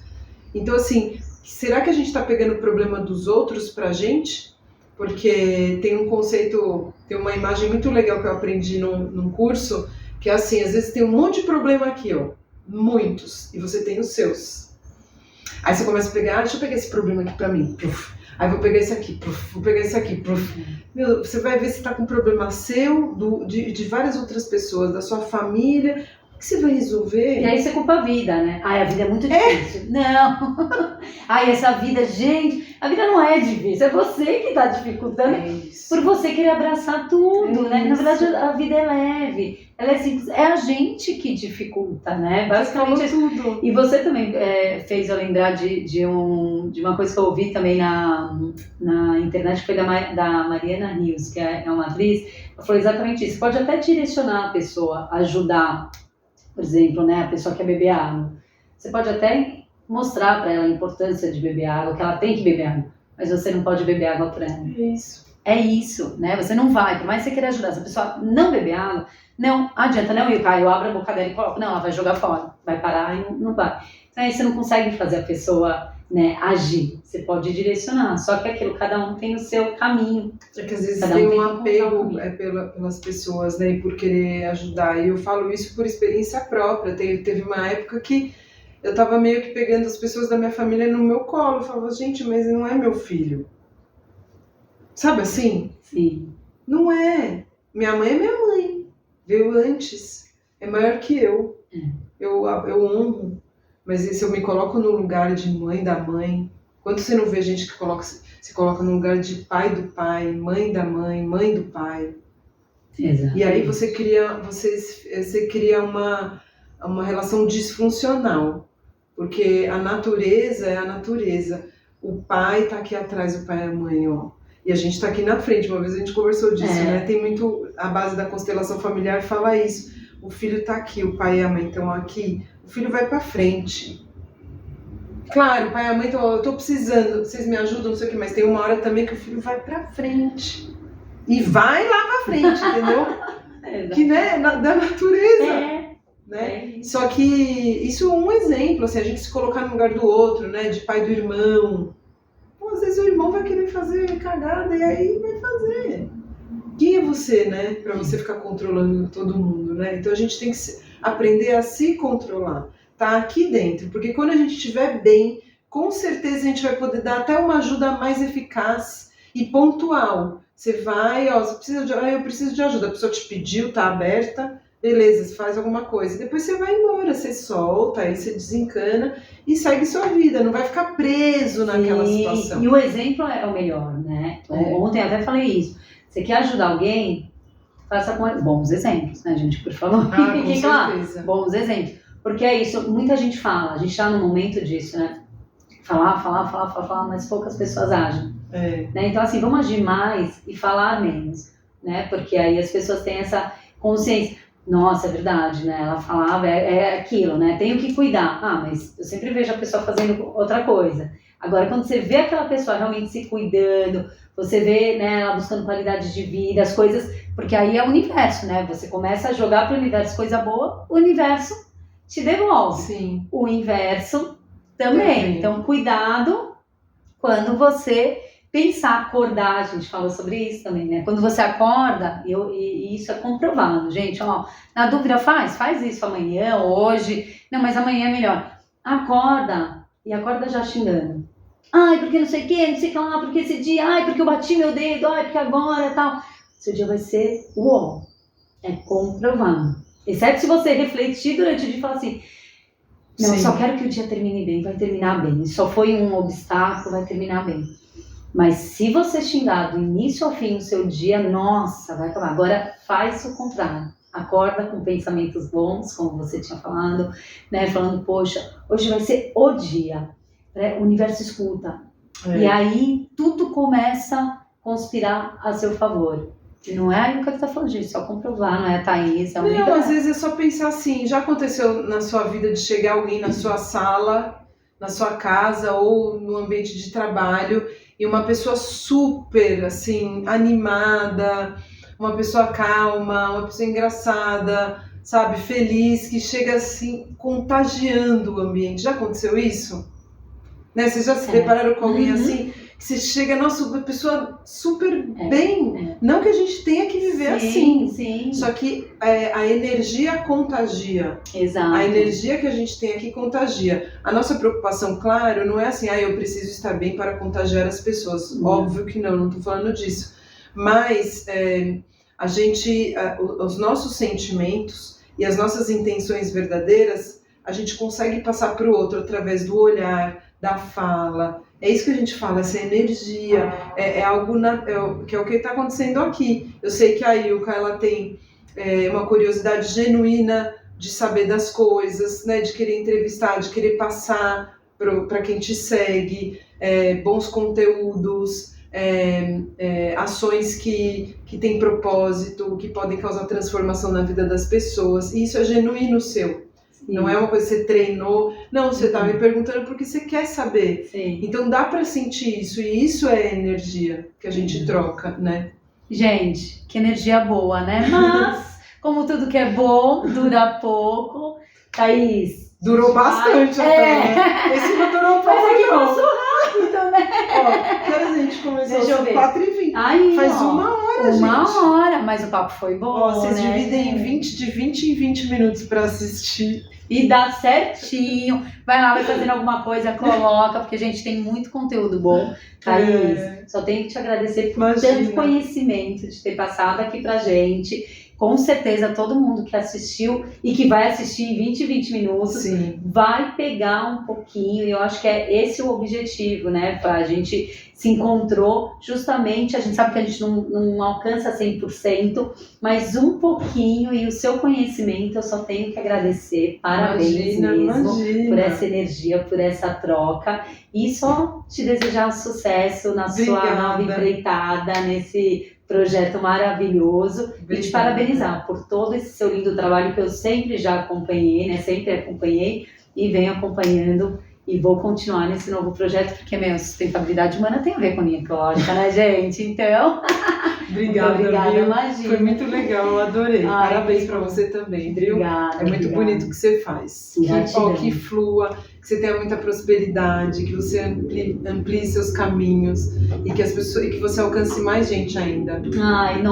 Então assim, será que a gente está pegando o problema dos outros pra gente? Porque tem um conceito, tem uma imagem muito legal que eu aprendi num curso, que é assim, às vezes tem um monte de problema aqui, ó. Muitos. E você tem os seus. Aí você começa a pegar, deixa eu pegar esse problema aqui pra mim. Aí vou pegar esse aqui, vou pegar esse aqui. Meu, você vai ver se tá com um problema seu, de várias outras pessoas, da sua família. O que você vai resolver? E aí você culpa a vida, né? Ai, a vida é muito difícil. Não. Ai, essa vida, gente, a vida não é difícil. É você que tá dificultando por você querer abraçar tudo, né? Na verdade, a vida é leve. Ela é simples, é a gente que dificulta, né? Basicamente tudo. E você também fez eu lembrar de uma coisa que eu ouvi também na internet, que foi da Mariana Rios, que é uma atriz. Ela falou exatamente isso. Pode até direcionar a pessoa, ajudar, por exemplo, né? A pessoa quer beber água. Você pode até mostrar para ela a importância de beber água, que ela tem que beber água, mas você não pode beber água por ela. É isso, né? Você não vai, por mais que você queira ajudar, se a pessoa não beber água, não adianta, não, eu abro a boca dela e coloco, não, ela vai jogar fora, vai parar e não vai. Então aí você não consegue fazer a pessoa, né, agir, você pode direcionar, só que aquilo, cada um tem o seu caminho. É que às vezes tem um apego pelas pessoas, né, e por querer ajudar, e eu falo isso por experiência própria. Teve uma época que eu tava meio que pegando as pessoas da minha família no meu colo, eu falava, gente, mas não é meu filho. Sabe assim? Sim. Não é. Minha mãe é minha mãe. Veio antes. É maior que eu. Eu honro. Mas se eu me coloco no lugar de mãe da mãe... Quando você não vê gente que se coloca no lugar de pai do pai, mãe da mãe, mãe do pai. Exato. E aí você cria uma relação disfuncional. Porque a natureza é a natureza. O pai tá aqui atrás, o pai e a mãe, ó. E a gente tá aqui na frente. Uma vez a gente conversou disso, né? Tem muito... A base da constelação familiar fala isso. O filho tá aqui, o pai e a mãe estão aqui. O filho vai pra frente. Claro, o pai e a mãe estão... Eu tô precisando, vocês me ajudam, não sei o que. Mas tem uma hora também que o filho vai pra frente. E vai lá pra frente, entendeu? Que, né? Da natureza. Né? Só que isso é um exemplo, assim, a gente se colocar no lugar do outro, né? De pai do irmão. Pô, às vezes o irmão vai querer fazer cagada e aí vai fazer. Quem é você, né? Pra você ficar controlando todo mundo, né? Então a gente tem que aprender a se controlar. Tá aqui dentro, porque quando a gente estiver bem, com certeza a gente vai poder dar até uma ajuda mais eficaz e pontual. Você vai, ó, você precisa de, eu preciso de ajuda, a pessoa te pediu, tá aberta. Beleza, você faz alguma coisa. Depois você vai embora, você solta, aí você desencana e segue sua vida. Não vai ficar preso naquela situação. E o exemplo é o melhor, né? Ontem eu até falei isso. Você quer ajudar alguém? Faça com bons exemplos, né, gente? Por favor. Com certeza. Bons exemplos. Porque é isso, muita gente fala. A gente tá no momento disso, né? Falar, mas poucas pessoas agem. Né? Então, assim, vamos agir mais e falar menos, né? Porque aí as pessoas têm essa consciência. Nossa, é verdade, né? Ela falava, é aquilo, né? Tenho que cuidar. Mas eu sempre vejo a pessoa fazendo outra coisa. Agora, quando você vê aquela pessoa realmente se cuidando, você vê, né, ela buscando qualidade de vida, as coisas... Porque aí é o universo, né? Você começa a jogar para o universo coisa boa, o universo te devolve. Sim. O inverso também. Então, cuidado quando você... Pensar, acordar, a gente falou sobre isso também, né? Quando você acorda, e isso é comprovado, gente, ó, na dúvida faz isso amanhã, hoje, não, mas amanhã é melhor. Acorda, e acorda já xingando. Ai, porque não sei o que lá, porque esse dia, ai, porque eu bati meu dedo, ai, porque agora, tal. Seu dia vai ser uou, é comprovado. Exceto se você refletir durante o dia e falar assim, não, eu só quero que o dia termine bem, vai terminar bem. Só foi um obstáculo, vai terminar bem. Mas se você xingar do início ao fim do seu dia, nossa, vai acabar. Agora faz o contrário. Acorda com pensamentos bons, como você tinha falado, né? Falando, poxa, hoje vai ser o dia. Né? O universo escuta. E aí tudo começa a conspirar a seu favor. E não é a Yuka que tá falando disso, é só comprovar, não é a Thaís, é a Não, às vezes é só pensar assim, já aconteceu na sua vida de chegar alguém na sua sala, na sua casa ou no ambiente de trabalho e uma pessoa super, assim, animada, uma pessoa calma, uma pessoa engraçada, sabe, feliz, que chega, assim, contagiando o ambiente. Já aconteceu isso? Né? Vocês já se depararam com alguém assim? Que você chega, nossa, uma pessoa super bem. Não que a gente tenha que viver assim. Sim. Só que a energia contagia. Exato. A energia que a gente tem aqui contagia. A nossa preocupação, claro, não é assim, eu preciso estar bem para contagiar as pessoas. Óbvio que não estou falando disso. Mas a gente, os nossos sentimentos e as nossas intenções verdadeiras, a gente consegue passar para o outro através do olhar, da fala. É isso que a gente fala, essa energia. É algo que é o que está acontecendo aqui. Eu sei que a Yuka, ela tem uma curiosidade genuína de saber das coisas, né? De querer entrevistar, de querer passar para quem te segue, bons conteúdos, ações que têm propósito, que podem causar transformação na vida das pessoas. E isso é genuíno seu. Não é uma coisa que você treinou. Não, você está me perguntando porque você quer saber. Sim. Então dá para sentir isso. E isso é energia que a gente troca, né? Gente, que energia boa, né? Mas, como tudo que é bom, dura pouco. Thaís. Durou bastante até, né? Esse não durou pouco, Mas aqui não. passou rápido. Então, né? Ó, que horas a gente começou? Deixa eu São ver. 4h20. Aí, Faz ó, uma hora, gente. Uma hora, mas o papo foi bom, Ó, vocês né? dividem de 20 em 20 minutos pra assistir. E dá certinho. Vai lá, vai fazendo alguma coisa, coloca, porque a gente tem muito conteúdo bom. Thaís, só tenho que te agradecer por tanto conhecimento de ter passado aqui pra gente. Com certeza, todo mundo que assistiu e que vai assistir em 20 minutos, Sim, vai pegar um pouquinho. E eu acho que é esse o objetivo, né? A gente se encontrou justamente, a gente sabe que a gente não alcança 100%, mas um pouquinho, e o seu conhecimento eu só tenho que agradecer. Parabéns mesmo por essa energia, por essa troca. E só te desejar sucesso na sua nova empreitada, nesse projeto maravilhoso. E te parabenizar por todo esse seu lindo trabalho que eu sempre já acompanhei, né? Sempre acompanhei e venho acompanhando. E vou continuar nesse novo projeto, porque a minha sustentabilidade humana tem a ver com linha ecológica, né, gente? Então, obrigada, imagina. Foi muito legal, eu adorei. Ai, parabéns pra você também, viu? Obrigada. É muito bonito o que você faz. Que flua, que você tenha muita prosperidade, que você amplie seus caminhos e que você alcance mais gente ainda. Ai,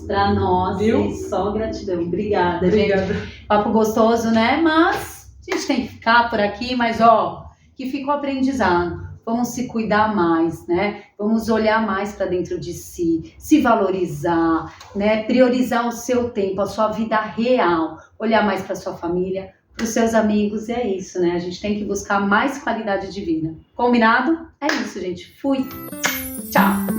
pra nós, viu? Só gratidão. Obrigada, gente. Papo gostoso, né? Mas a gente tem que ficar por aqui, mas ó, que fica o aprendizado. Vamos se cuidar mais, né? Vamos olhar mais para dentro de si, se valorizar, né? Priorizar o seu tempo, a sua vida real, olhar mais para sua família, para os seus amigos, e é isso, né? A gente tem que buscar mais qualidade de vida. Combinado? É isso, gente. Fui. Tchau.